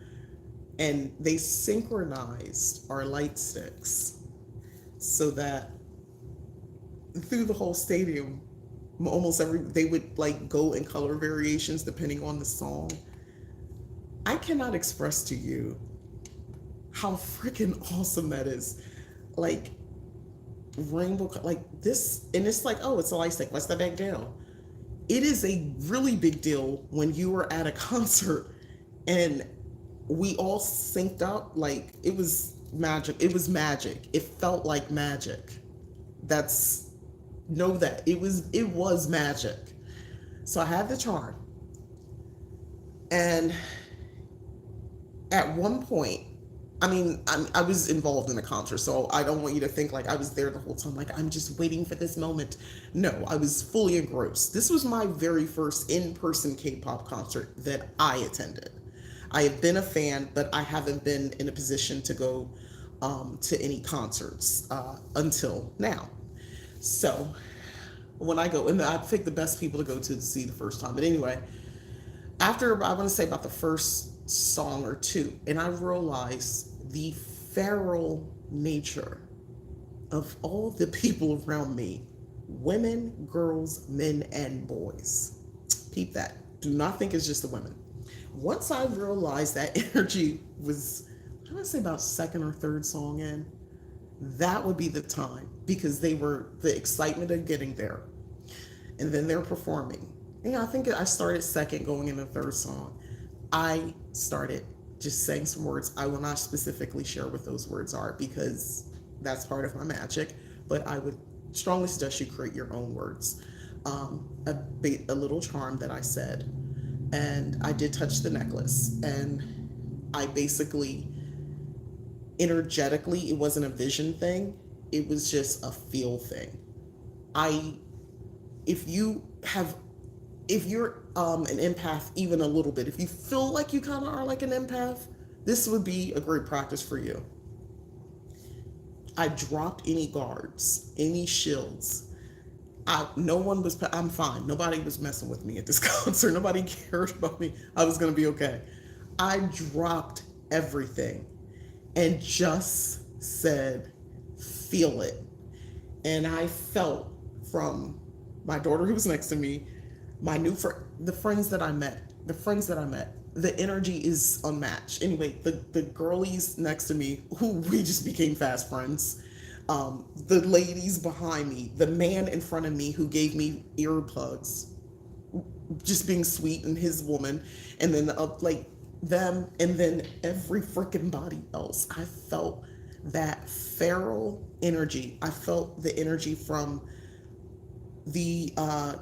and they synchronized our light sticks so that through the whole stadium, almost every, they would like go in color variations depending on the song. I cannot express to you how freaking awesome that is. Like rainbow, like this, and it's like, oh, it's a light stick. What's the big deal? It is a really big deal when you were at a concert and we all synced up. Like it was magic. It was magic. It felt like magic. That's, know that it was magic. So I had the charm, and at one point, I mean, I was involved in the concert, so I don't want you to think like I was there the whole time, like I'm just waiting for this moment. No, I was fully engrossed. This was my very first in-person K-pop concert that I attended. I have been a fan, but I haven't been in a position to go to any concerts until now. So when I go, and I pick the best people to see the first time. But anyway, after, I want to say about the first song or two, and I realized the feral nature of all the people around me, women, girls, men, and boys. Peep that. Do not think it's just the women. Once I realized that energy was, I'm going to say about second or third song in, that would be the time, because they were, the excitement of getting there, and then they're performing. And I think I started second going in the third song. I started just saying some words. I will not specifically share what those words are because that's part of my magic, but I would strongly suggest you create your own words. A little charm that I said, and I did touch the necklace, and I basically, energetically, it wasn't a vision thing, it was just a feel thing. If you have, if you're an empath even a little bit, if you feel like you kind of are like an empath, this would be a great practice for you. I dropped any guards, any shields. No one was, I'm fine. Nobody was messing with me at this concert. Nobody cared about me. I was going to be okay. I dropped everything and just said, feel it. And I felt from my daughter who was next to me, my new the friends that I met, the energy is unmatched. Anyway, the girlies next to me, who we just became fast friends, the ladies behind me, the man in front of me who gave me earplugs, just being sweet, and his woman, and then like them, and then every freaking body else. I felt that feral energy. I felt the energy from the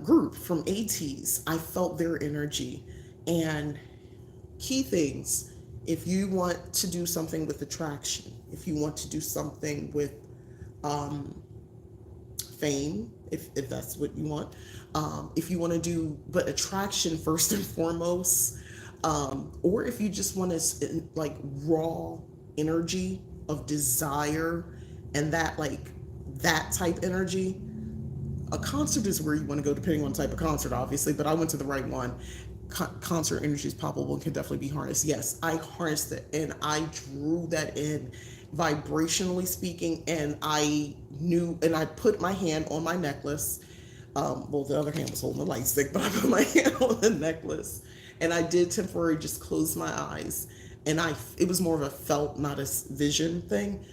group from ATEEZ. I felt their energy. And key things, if you want to do something with attraction, if you want to do something with fame, if that's what you want, if you want to do, but attraction first and foremost, or if you just want to like raw energy of desire and that, like that type energy, a concert is where you want to go, depending on the type of concert, obviously, but I went to the right one. Concert energy is palpable and can definitely be harnessed. Yes, I harnessed it and I drew that in vibrationally speaking, and I knew, and I put my hand on my necklace. Well, the other hand was holding the light stick, but I put my hand on the necklace, and I did temporarily just close my eyes, and it was more of a felt, not a vision thing.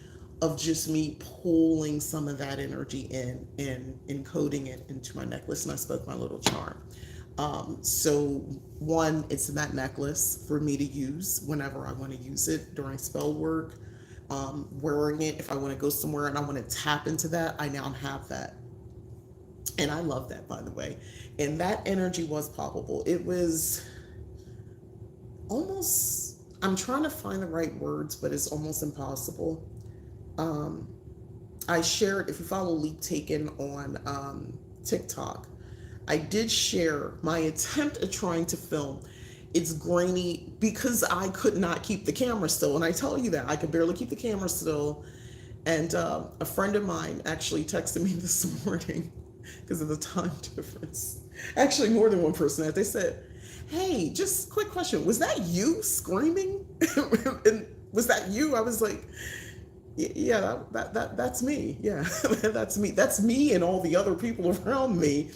of just me pulling some of that energy in and encoding it into my necklace. And I spoke my little charm. So one, it's that necklace for me to use whenever I want to use it during spell work. Wearing it if I want to go somewhere and I want to tap into that, I now have that. And I love that, by the way. And that energy was palpable. It was almost, I'm trying to find the right words, but it's almost impossible. Um, I shared, if you follow Leap Taken on TikTok, I did share my attempt at trying to film. It's grainy because I could not keep the camera still. And I tell you that I could barely keep the camera still. And a friend of mine actually texted me this morning because of the time difference. Actually, more than one person that they said, "Hey, just quick question. Was that you screaming? And was that you?" I was like, yeah, that's me. Yeah, that's me. That's me and all the other people around me.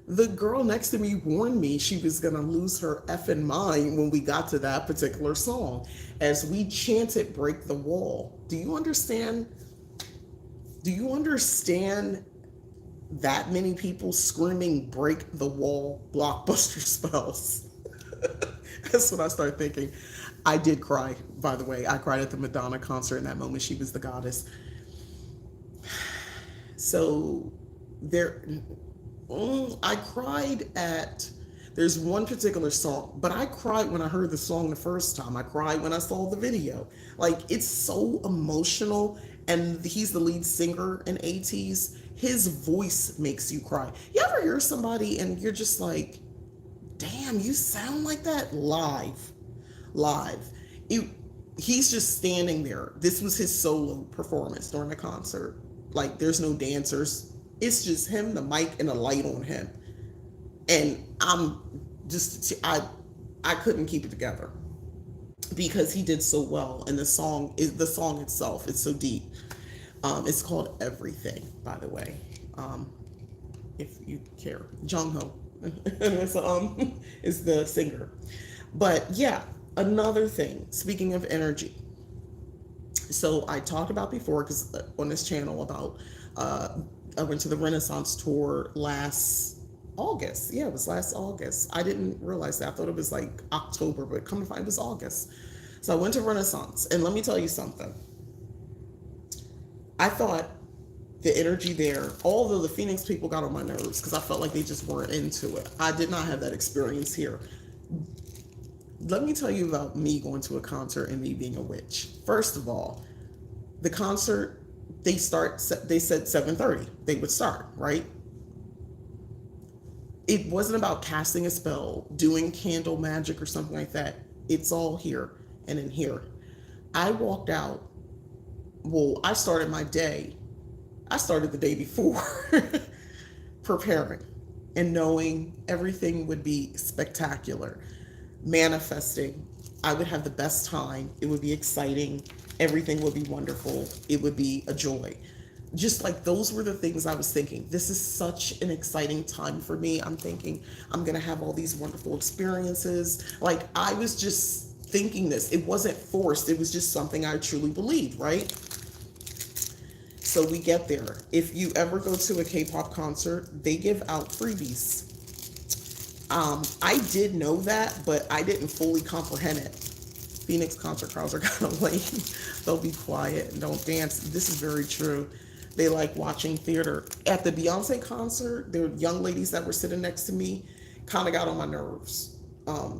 The girl next to me warned me she was gonna lose her effing mind when we got to that particular song. As we chanted "Break the Wall." Do you understand? Do you understand that many people screaming "Break the Wall" blockbuster spells? That's what I started thinking. I did cry, by the way. I cried at the Madonna concert in that moment. She was the goddess. So there, I cried at, there's one particular song, but I cried when I heard the song the first time. I cried when I saw the video. Like, it's so emotional. And he's the lead singer in ATEEZ. His voice makes you cry. You ever hear somebody and you're just like, damn, you sound like that live? Live. He's just standing there. This was his solo performance during the concert. Like, there's no dancers. It's just him, the mic, and a light on him. And I couldn't keep it together because he did so well. And the song itself, it's so deep. It's called "Everything," by the way. If you care, Jungho is the singer. But yeah, another thing. Speaking of energy, so I talked about before, because on this channel, about I went to the Renaissance tour last August. Yeah, it was last August. I didn't realize that. I thought it was like October, but come to find it was August. So I went to Renaissance, and let me tell you something. I thought the energy there, although the Phoenix people got on my nerves because I felt like they just weren't into it. I did not have that experience here. Let me tell you about me going to a concert and me being a witch. First of all, the concert, they said 7:30 they would start, right? It wasn't about casting a spell, doing candle magic or something like that. It's all here and in here. I walked out. Well, I started the day before preparing and knowing everything would be spectacular, manifesting. I would have the best time. It would be exciting. Everything would be wonderful. It would be a joy. Just like, those were the things I was thinking. This is such an exciting time for me. I'm thinking I'm going to have all these wonderful experiences. Like, I was just thinking this. It wasn't forced. It was just something I truly believed, right? So we get there. If you ever go to a K-pop concert, they give out freebies. I did know that, but I didn't fully comprehend it. Phoenix concert crowds are kind of lame. They'll be quiet and don't dance. This is very true. They like watching theater. At the Beyonce concert, there were young ladies that were sitting next to me, kind of got on my nerves.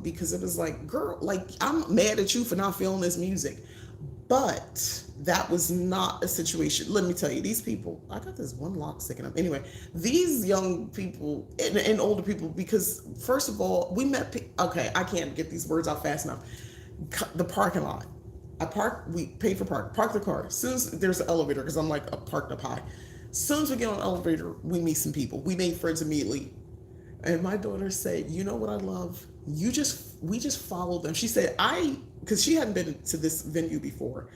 Because it was like, girl, like, I'm mad at you for not feeling this music. But that was not a situation. Let me tell you, these people, I got this one lock sticking up. Anyway, these young people and older people, because first of all, we met, okay, I can't get these words out fast enough. The parking lot. We paid for park the car. As soon as there's an elevator, because I'm like parked up high. As soon as we get on the elevator, we meet some people. We made friends immediately. And my daughter said, you know what I love? We just followed them. She said, because she hadn't been to this venue before.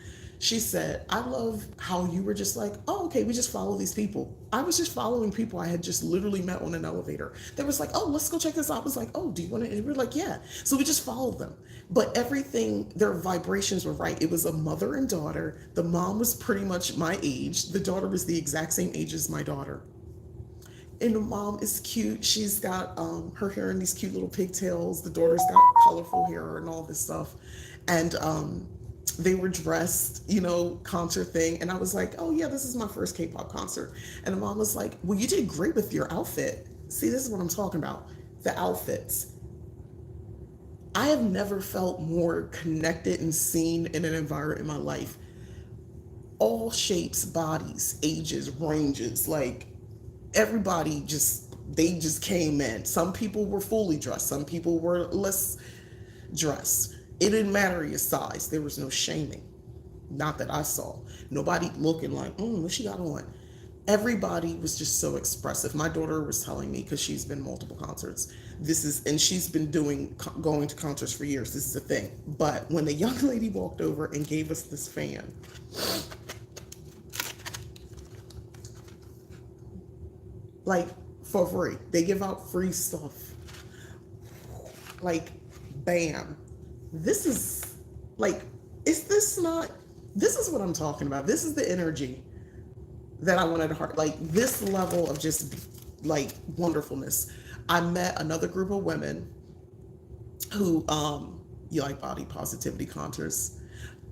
She said, I love how you were just like, oh, okay, we just follow these people. I was just following people I had just literally met on an elevator. They was like, oh, let's go check this out. I was like, oh, do you want to? And we were like, yeah. So we just followed them. But everything, their vibrations were right. It was a mother and daughter. The mom was pretty much my age. The daughter was the exact same age as my daughter. And the mom is cute. She's got her hair in these cute little pigtails. The daughter's got colorful hair and all this stuff. And they were dressed, concert thing. And I was like, oh, yeah, this is my first K pop concert. And the mom was like, well, you did great with your outfit. See, this is what I'm talking about, the outfits. I have never felt more connected and seen in an environment in my life. All shapes, bodies, ages, ranges, like everybody they just came in. Some people were fully dressed, some people were less dressed. It didn't matter your size. There was no shaming. Not that I saw. Nobody looking like, what she got on? Everybody was just so expressive. My daughter was telling me, because she's been multiple concerts, and she's been going to concerts for years. This is a thing. But when the young lady walked over and gave us this fan, like for free, they give out free stuff. Like, bam. This is like, is this not, this is what I'm talking about. This is the energy that I wanted to heart, like this level of just like wonderfulness. I met another group of women who, you like body positivity concerts.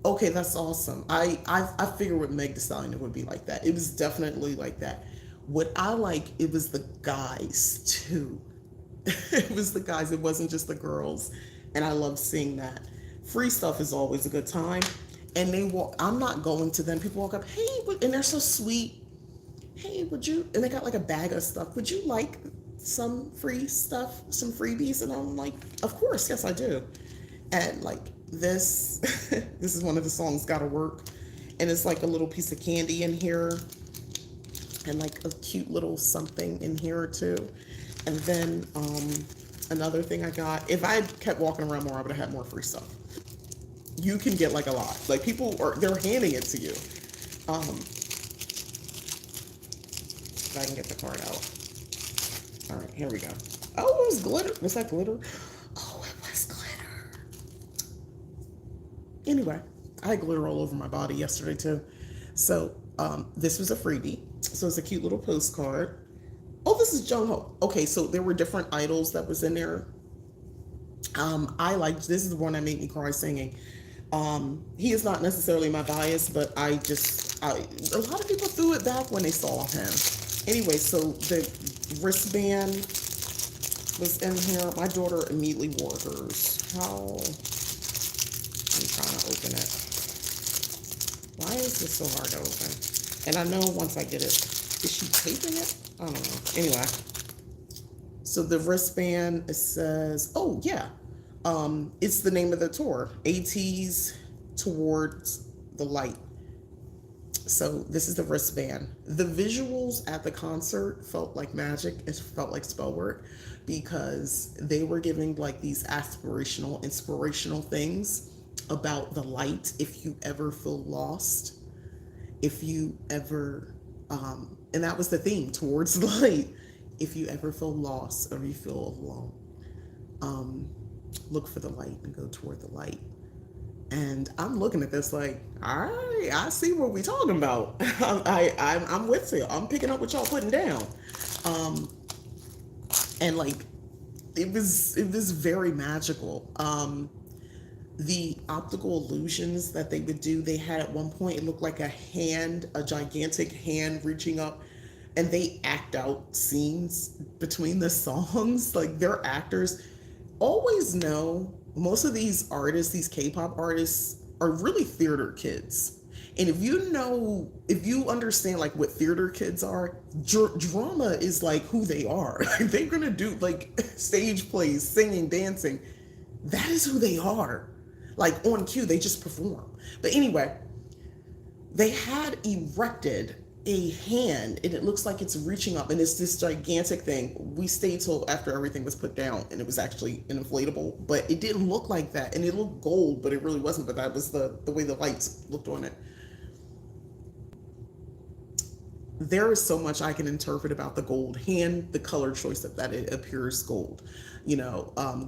Okay, that's awesome. I figured with Meg Thee Stallion it would be like that. It was definitely like that. What I like, it was the guys too. It was the guys. It wasn't just the girls. And I love seeing that. Free stuff is always a good time. And I'm not going to them. People walk up, hey, and they're so sweet. Hey, would you, and they got like a bag of stuff. Would you like some free stuff, some freebies? And I'm like, of course, yes, I do. And like this, this is one of the songs, Gotta Work. And it's like a little piece of candy in here and like a cute little something in here too. And then another thing I got, if I had kept walking around more, I would have had more free stuff. You can get like a lot. Like they're handing it to you. If I can get the card out. All right, here we go. Oh, it was glitter. Was that glitter? Oh, it was glitter. Anyway, I had glitter all over my body yesterday too. So this was a freebie. So it's a cute little postcard. Oh, this is Jungho. Okay, so there were different idols that was in there. I liked, this is the one that made me cry singing. He is not necessarily my bias, but a lot of people threw it back when they saw him. Anyway, so the wristband was in here. My daughter immediately wore hers. I'm trying to open it. Why is this so hard to open? And I know once I get it, is she taping it? I don't know. Anyway, so the wristband, it says, oh yeah, it's the name of the tour, ATEEZ Towards the Light. So this is the wristband. The visuals at the concert felt like magic. It felt like spell work because they were giving like these aspirational, inspirational things about the light. If you ever feel lost, if you ever, and that was the theme, towards the light. If you ever feel lost or you feel alone, look for the light and go toward the light. And I'm looking at this like, all right, I see what we're talking about. I'm with you. I'm picking up what y'all putting down. And like, it was very magical. The optical illusions that they would do, they had at one point, it looked like a gigantic hand reaching up, and they act out scenes between the songs. Like, their actors always know, most of these artists, these K-pop artists, are really theater kids. And if you understand like what theater kids are, drama is like who they are. They're gonna do like stage plays, singing, dancing. That is who they are. Like on cue, they just perform. But anyway, they had erected a hand and it looks like it's reaching up and it's this gigantic thing. We stayed till after everything was put down and it was actually an inflatable, but it didn't look like that, and it looked gold, but it really wasn't. But that was the way the lights looked on it. there is so much I can interpret about the gold hand, the color choice that it appears gold.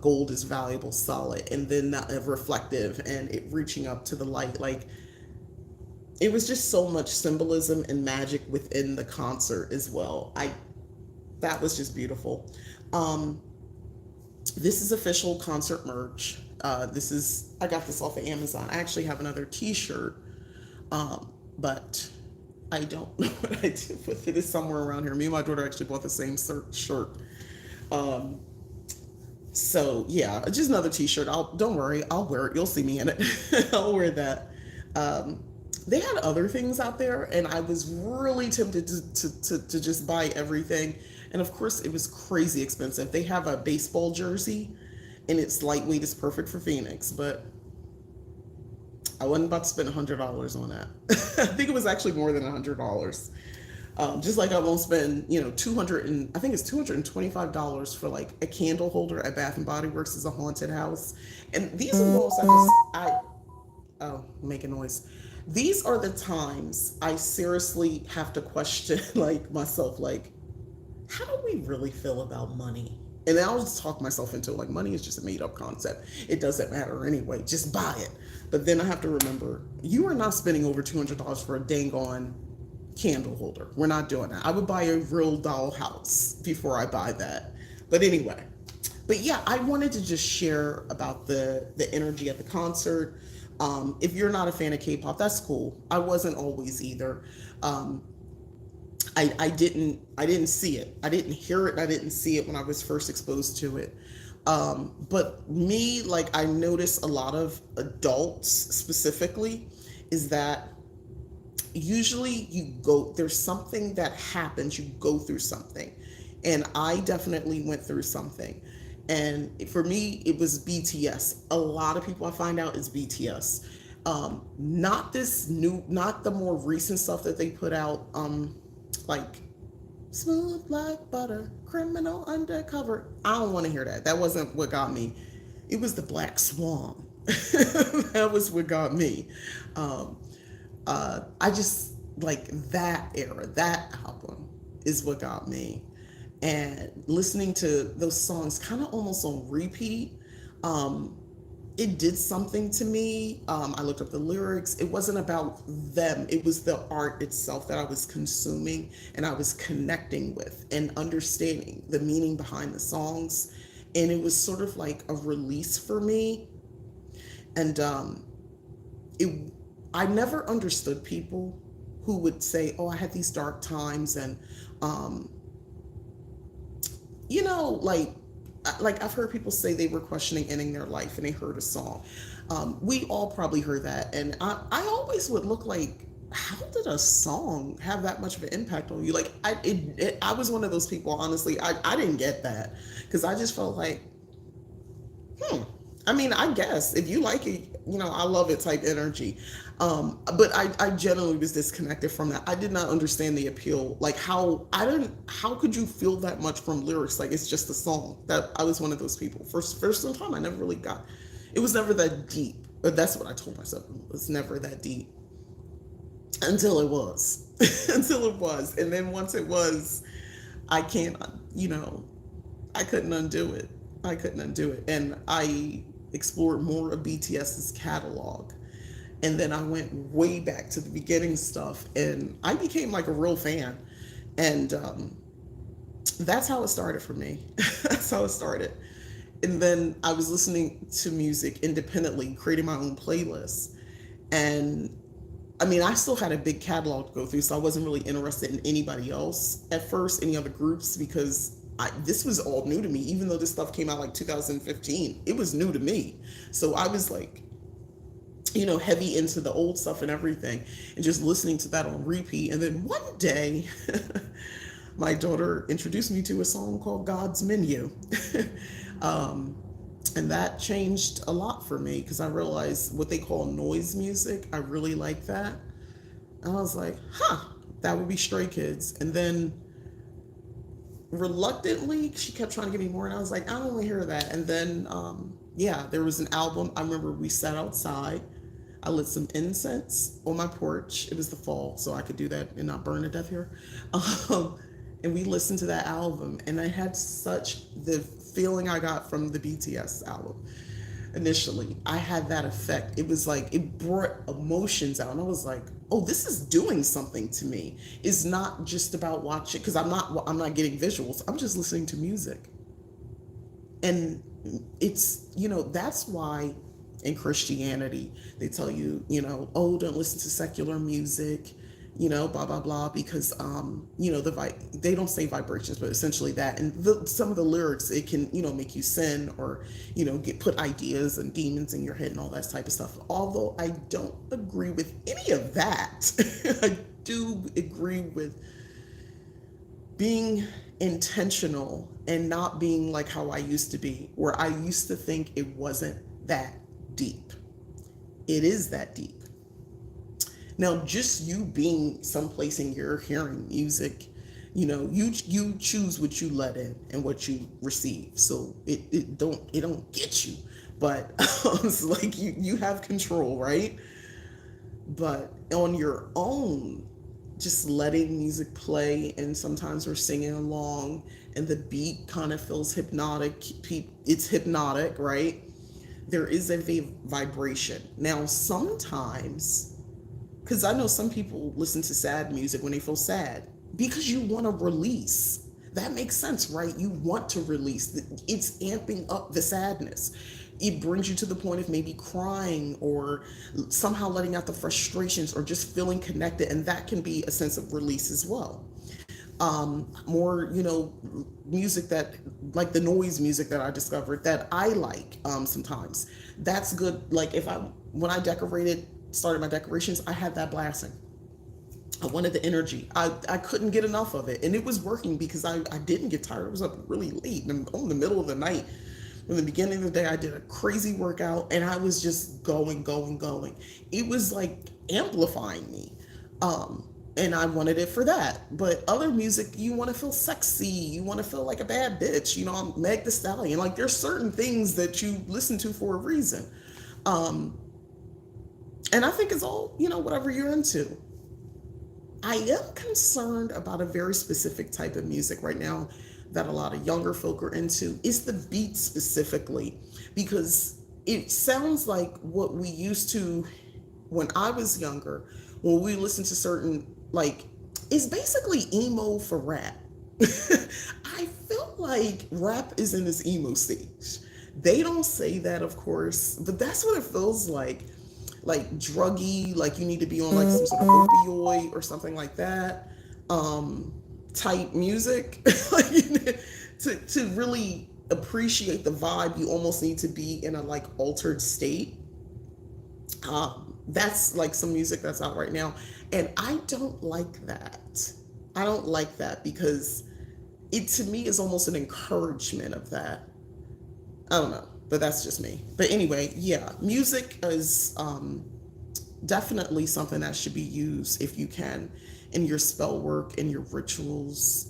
Gold is valuable, solid, and then reflective, and it reaching up to the light. Like, it was just so much symbolism and magic within the concert as well. That was just beautiful. Um, this is official concert merch. I got this off of Amazon. I actually have another T-shirt, but I don't know what I did with it. It's somewhere around here. Me and my daughter actually bought the same shirt. Um, so yeah, just another T-shirt. Don't worry, I'll wear it. You'll see me in it. I'll wear that. Um, they had other things out there, and I was really tempted to just buy everything. And of course, it was crazy expensive. They have a baseball jersey, and it's lightweight. It's perfect for Phoenix, but I wasn't about to spend $100 on that. I think it was actually more than $100. Just like I won't spend, 200 and I think it's $225 for like a candle holder at Bath and Body Works as a haunted house. And these are those oh, make a noise. These are the times I seriously have to question like myself, like, how do we really feel about money? And then I'll just talk myself into it, like, money is just a made up concept. It doesn't matter anyway. Just buy it. But then I have to remember, you are not spending over $200 for a dang on candle holder. We're not doing that. I would buy a real doll house before I buy that. But anyway, yeah, I wanted to just share about the energy at the concert. If you're not a fan of K-pop, that's cool. I wasn't always either. I didn't see it. I didn't hear it. I didn't see it when I was first exposed to it. But me, like, I notice a lot of adults specifically is that usually there's something that happens, you go through something. And I definitely went through something. And for me, it was BTS. A lot of people I find out is BTS. Not the more recent stuff that they put out, like smooth like butter, criminal undercover. I don't want to hear that. That wasn't what got me. It was the Black Swan. That was what got me. I just like that era, that album is what got me. And listening to those songs kind of almost on repeat, it did something to me. I looked up the lyrics. It wasn't about them. It was the art itself that I was consuming and I was connecting with and understanding the meaning behind the songs. And it was sort of like a release for me. And I never understood people who would say, "Oh, I had these dark times," and like I've heard people say they were questioning ending their life and they heard a song. We all probably heard that, and I always would look like, how did a song have that much of an impact on you? Like I was one of those people. Honestly, I didn't get that because I just felt like, I mean, I guess if you like it, I love it type energy. But I generally was disconnected from that. I did not understand the appeal. Like how could you feel that much from lyrics? Like it's just a song. That I was one of those people. For some time, I never really got, it was never that deep. But that's what I told myself. It was never that deep. Until it was. Until it was. And then once it was, I can't, I couldn't undo it. I couldn't undo it. And I explored more of BTS's catalog. And then I went way back to the beginning stuff and I became like a real fan. And that's how it started for me. That's how it started. And then I was listening to music independently, creating my own playlists. And I mean, I still had a big catalog to go through, so I wasn't really interested in anybody else at first, any other groups, because this was all new to me. Even though this stuff came out like 2015, it was new to me. So I was like, heavy into the old stuff and everything, and just listening to that on repeat. And then one day, my daughter introduced me to a song called God's Menu. And that changed a lot for me because I realized what they call noise music. I really like that. And I was like, that would be Stray Kids. And then reluctantly, she kept trying to give me more. And I was like, I don't want to hear that. And then, there was an album. I remember we sat outside. I lit some incense on my porch. It was the fall, so I could do that and not burn to death here. Um, and we listened to that album, and I had such the feeling I got from the BTS album initially. I had that effect. It was like it brought emotions out, and I was like, "Oh, this is doing something to me." It's not just about watching because I'm not getting visuals. I'm just listening to music, and it's that's why in Christianity they tell you oh, don't listen to secular music, blah blah blah, because they don't say vibrations, but essentially that, and some of the lyrics, it can make you sin, or get put ideas and demons in your head and all that type of stuff. Although I don't agree with any of that, I do agree with being intentional and not being like how I used to be, where I used to think it wasn't that deep. It is that deep. Now, just you being someplace and you're hearing music, you choose what you let in and what you receive. So it don't get you, but it's like you have control, right? But on your own, just letting music play, and sometimes we're singing along and the beat kind of feels hypnotic. It's hypnotic, right? There is a vibration. Now, sometimes, because I know some people listen to sad music when they feel sad because you want to release. That makes sense, right? You want to release. It's amping up the sadness. It brings you to the point of maybe crying or somehow letting out the frustrations or just feeling connected. And that can be a sense of release as well. More, music that, like the noise music that I discovered that I like sometimes. That's good. Like when I started my decorations, I had that blasting. I wanted the energy. I couldn't get enough of it. And it was working because I didn't get tired. I was up really late and in the middle of the night. In the beginning of the day, I did a crazy workout and I was just going, going, going. It was like amplifying me. And I wanted it for that. But other music, you want to feel sexy. You want to feel like a bad bitch. I'm Meg the Stallion. Like there's certain things that you listen to for a reason. And I think it's all, whatever you're into. I am concerned about a very specific type of music right now that a lot of younger folk are into. It's the beat specifically, because it sounds like what we used to when I was younger, when we listened to certain, like, it's basically emo for rap. I feel like rap is in this emo stage. They don't say that, of course, but that's what it feels like druggy, like you need to be on like some sort of opioid or something like that, type music. Like to really appreciate the vibe, you almost need to be in a like altered state. That's like some music that's out right now, and I don't like that. I don't like that because it to me is almost an encouragement of that. I don't know, but that's just me. But anyway, yeah, music is definitely something that should be used if you can in your spell work and your rituals.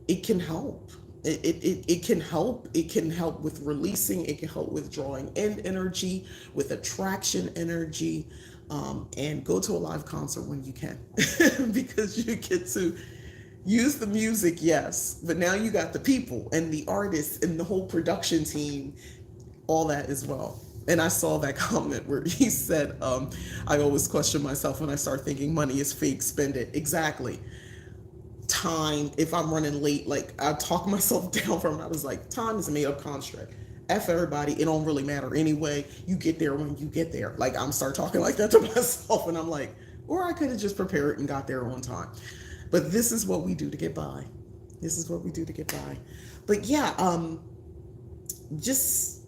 It can help. It can help. It can help with releasing. It can help with drawing in energy, with attraction energy, and go to a live concert when you can, because you get to use the music, yes, but now you got the people and the artists and the whole production team, all that as well. And I saw that comment where he said, I always question myself when I start thinking money is fake, spend it. Exactly. Time, if I'm running late, like I talk myself down from it. I was like, time is a made up construct. F everybody, it don't really matter anyway. You get there when you get there. Like I'm start talking like that to myself, and I'm like, or I could have just prepared and got there on time. But this is what we do to get by. This is what we do to get by. But yeah, just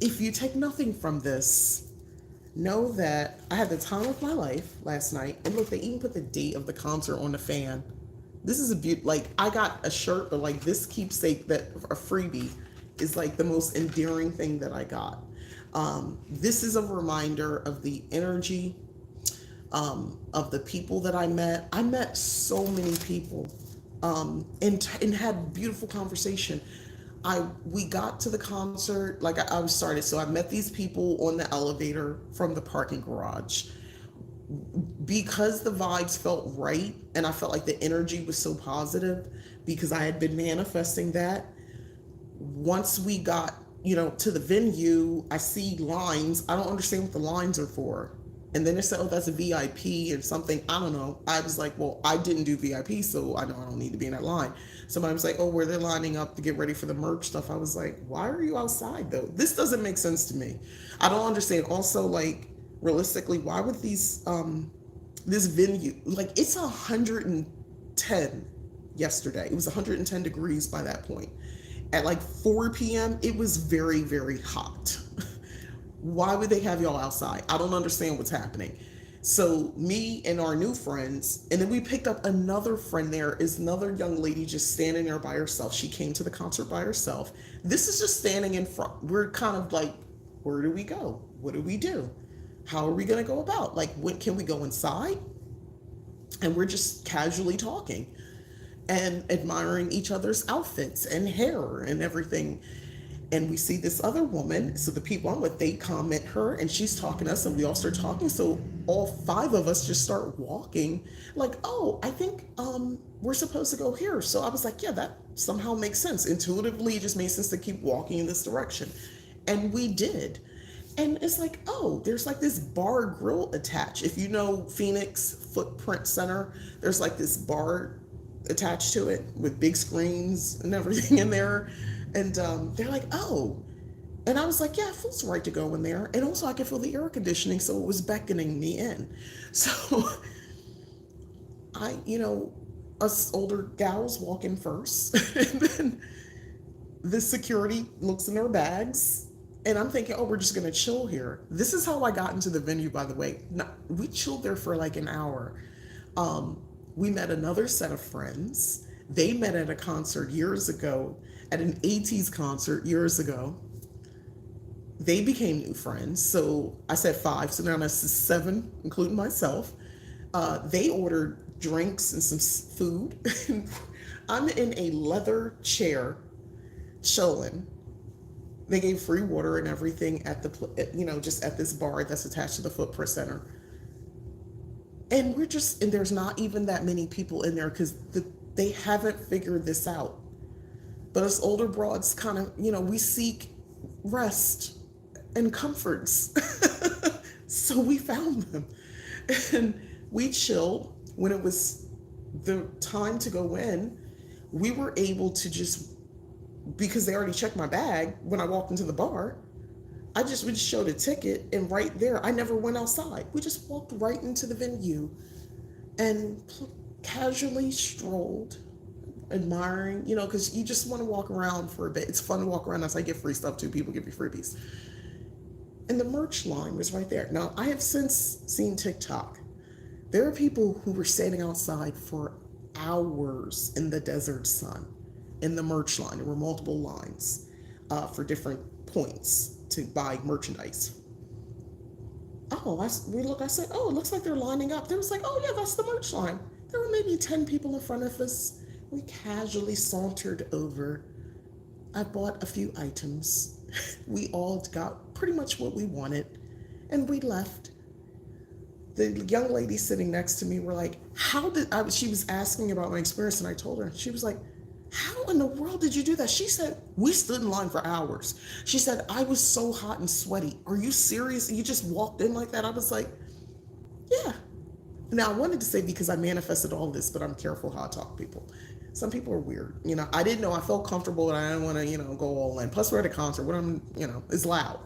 if you take nothing from this, know that I had the time of my life last night. And look, they even put the date of the concert on the fan. This is a beaut. Like I got a shirt, but like this keepsake, that a freebie, is like the most endearing thing that I got. This is a reminder of the energy, of the people that I met. I met so many people, and had beautiful conversation. We got to the concert, like I was started. So I met these people on the elevator from the parking garage because the vibes felt right, and I felt like the energy was so positive because I had been manifesting that. Once we got, to the venue, I see lines. I don't understand what the lines are for. And then they said, oh, that's a VIP and something. I don't know. I was like, well, I didn't do VIP, so I know I don't need to be in that line. Somebody was like, oh, where they're lining up to get ready for the merch stuff. I was like, why are you outside though? This doesn't make sense to me. I don't understand. Also, like, realistically, why would this venue, like, it's 110 yesterday. It was 110 degrees by that point. At like 4 p.m., it was very, very hot. Why would they have y'all outside? I don't understand what's happening. So me and our new friends, and then we picked up another friend. There is another young lady just standing there by herself. She came to the concert by herself. This is just standing in front. We're kind of like, where do we go? What do we do? How are we going to go about? Like, when can we go inside? And we're just casually talking and admiring each other's outfits and hair and everything. And we see this other woman. So the people I'm with, they comment her and she's talking to us and we all start talking. So all five of us just start walking like, oh, I think we're supposed to go here. So I was like, yeah, that somehow makes sense. Intuitively, it just made sense to keep walking in this direction. And we did. And it's like, oh, there's like this bar grill attached. If you know Phoenix Footprint Center, there's like this bar attached to it with big screens and everything in there. And they're like, oh. And I was like, yeah, it feels right to go in there. And also I could feel the air conditioning, so it was beckoning me in. So us older gals walk in first. And then the security looks in their bags. And I'm thinking, oh, we're just going to chill here. This is how I got into the venue, by the way. No, we chilled there for like an hour. We met another set of friends. They met at a concert years ago, at an 80s concert years ago. They became new friends. So I said five, so now that's seven, including myself. They ordered drinks and some food. I'm in a leather chair, chilling. They gave free water and everything at just at this bar that's attached to the Footprint Center. And there's not even that many people in there because they haven't figured this out. But us older broads kind of, we seek rest and comforts. So we found them. And we chilled. When it was the time to go in, we were able to just, because they already checked my bag when I walked into the bar, we just showed a ticket, and right there, I never went outside. We just walked right into the venue and casually strolled, admiring, because you just want to walk around for a bit. It's fun to walk around. As I get free stuff too. People give me freebies. And the merch line was right there. Now, I have since seen TikTok. There are people who were standing outside for hours in the desert sun in the merch line. There were multiple lines for different points to buy merchandise. Oh, I said, oh, it looks like they're lining up. They was like, oh yeah, that's the merch line. There were maybe 10 people in front of us. We casually sauntered over. I bought a few items. We all got pretty much what we wanted, and we left. The young lady sitting next to me were like, she was asking about my experience, and I told her. She was like, how in the world did you do that? She said, we stood in line for hours. She said, I was so hot and sweaty. Are you serious? You just walked in like that? I was like, yeah. Now, I wanted to say because I manifested all this, but I'm careful how I talk to people. Some people are weird. I didn't know. I felt comfortable, and I didn't want to, go all in. Plus, we're at a concert. It's loud.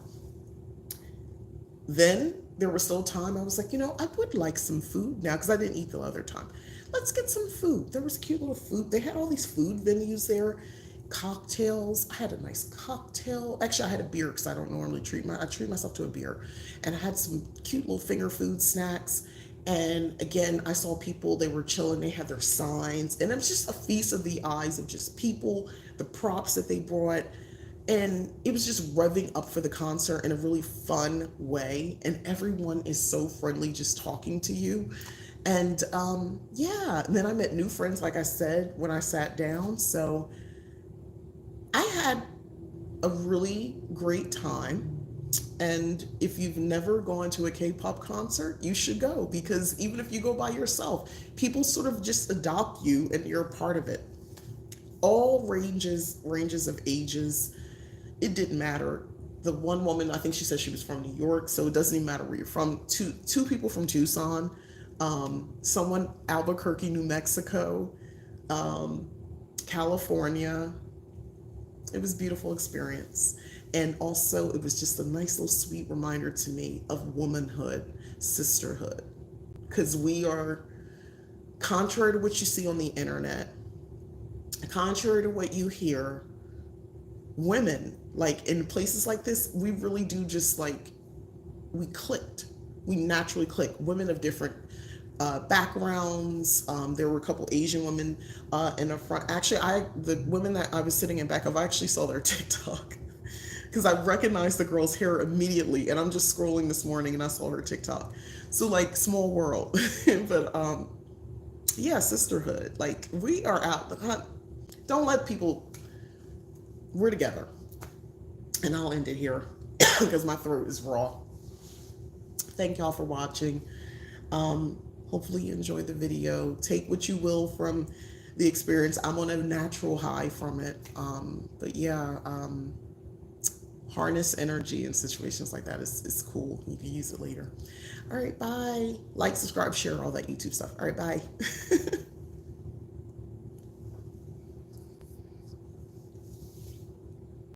Then there was still time. I was like, I would like some food now because I didn't eat the other time. Let's get some food. There was a cute little food. They had all these food venues there, cocktails. I had a nice cocktail. Actually, I had a beer because I don't normally I treat myself to a beer. And I had some cute little finger food snacks. And again, I saw people, they were chilling. They had their signs. And it was just a feast of the eyes of just people, the props that they brought. And it was just revving up for the concert in a really fun way. And everyone is so friendly just talking to you. And and then I met new friends, like I said, when I sat down. So I had a really great time. And if you've never gone to a K-pop concert, you should go, because even if you go by yourself, people sort of just adopt you and you're a part of it. All ranges of ages. It didn't matter. The one woman, I think she said she was from New York, so it doesn't even matter where you're from. Two people from Tucson, someone Albuquerque, New Mexico, California. It was a beautiful experience. And also, it was just a nice little sweet reminder to me of womanhood, sisterhood. Because we are, contrary to what you see on the internet, contrary to what you hear, women, like in places like this, we really do just like, we clicked. We naturally click. Women of different backgrounds. There were a couple Asian women in the front. Actually, the women that I was sitting in back of, I actually saw their TikTok because I recognized the girl's hair immediately. And I'm just scrolling this morning and I saw her TikTok. So like, small world. But yeah, sisterhood. Like, we are out. Don't let people. We're together. And I'll end it here because my throat is raw. Thank y'all for watching. Hopefully you enjoyed the video. Take what you will from the experience. I'm on a natural high from it. But yeah, harness energy in situations like that is cool. You can use it later. All right, bye. Like, subscribe, share, all that YouTube stuff. All right, bye.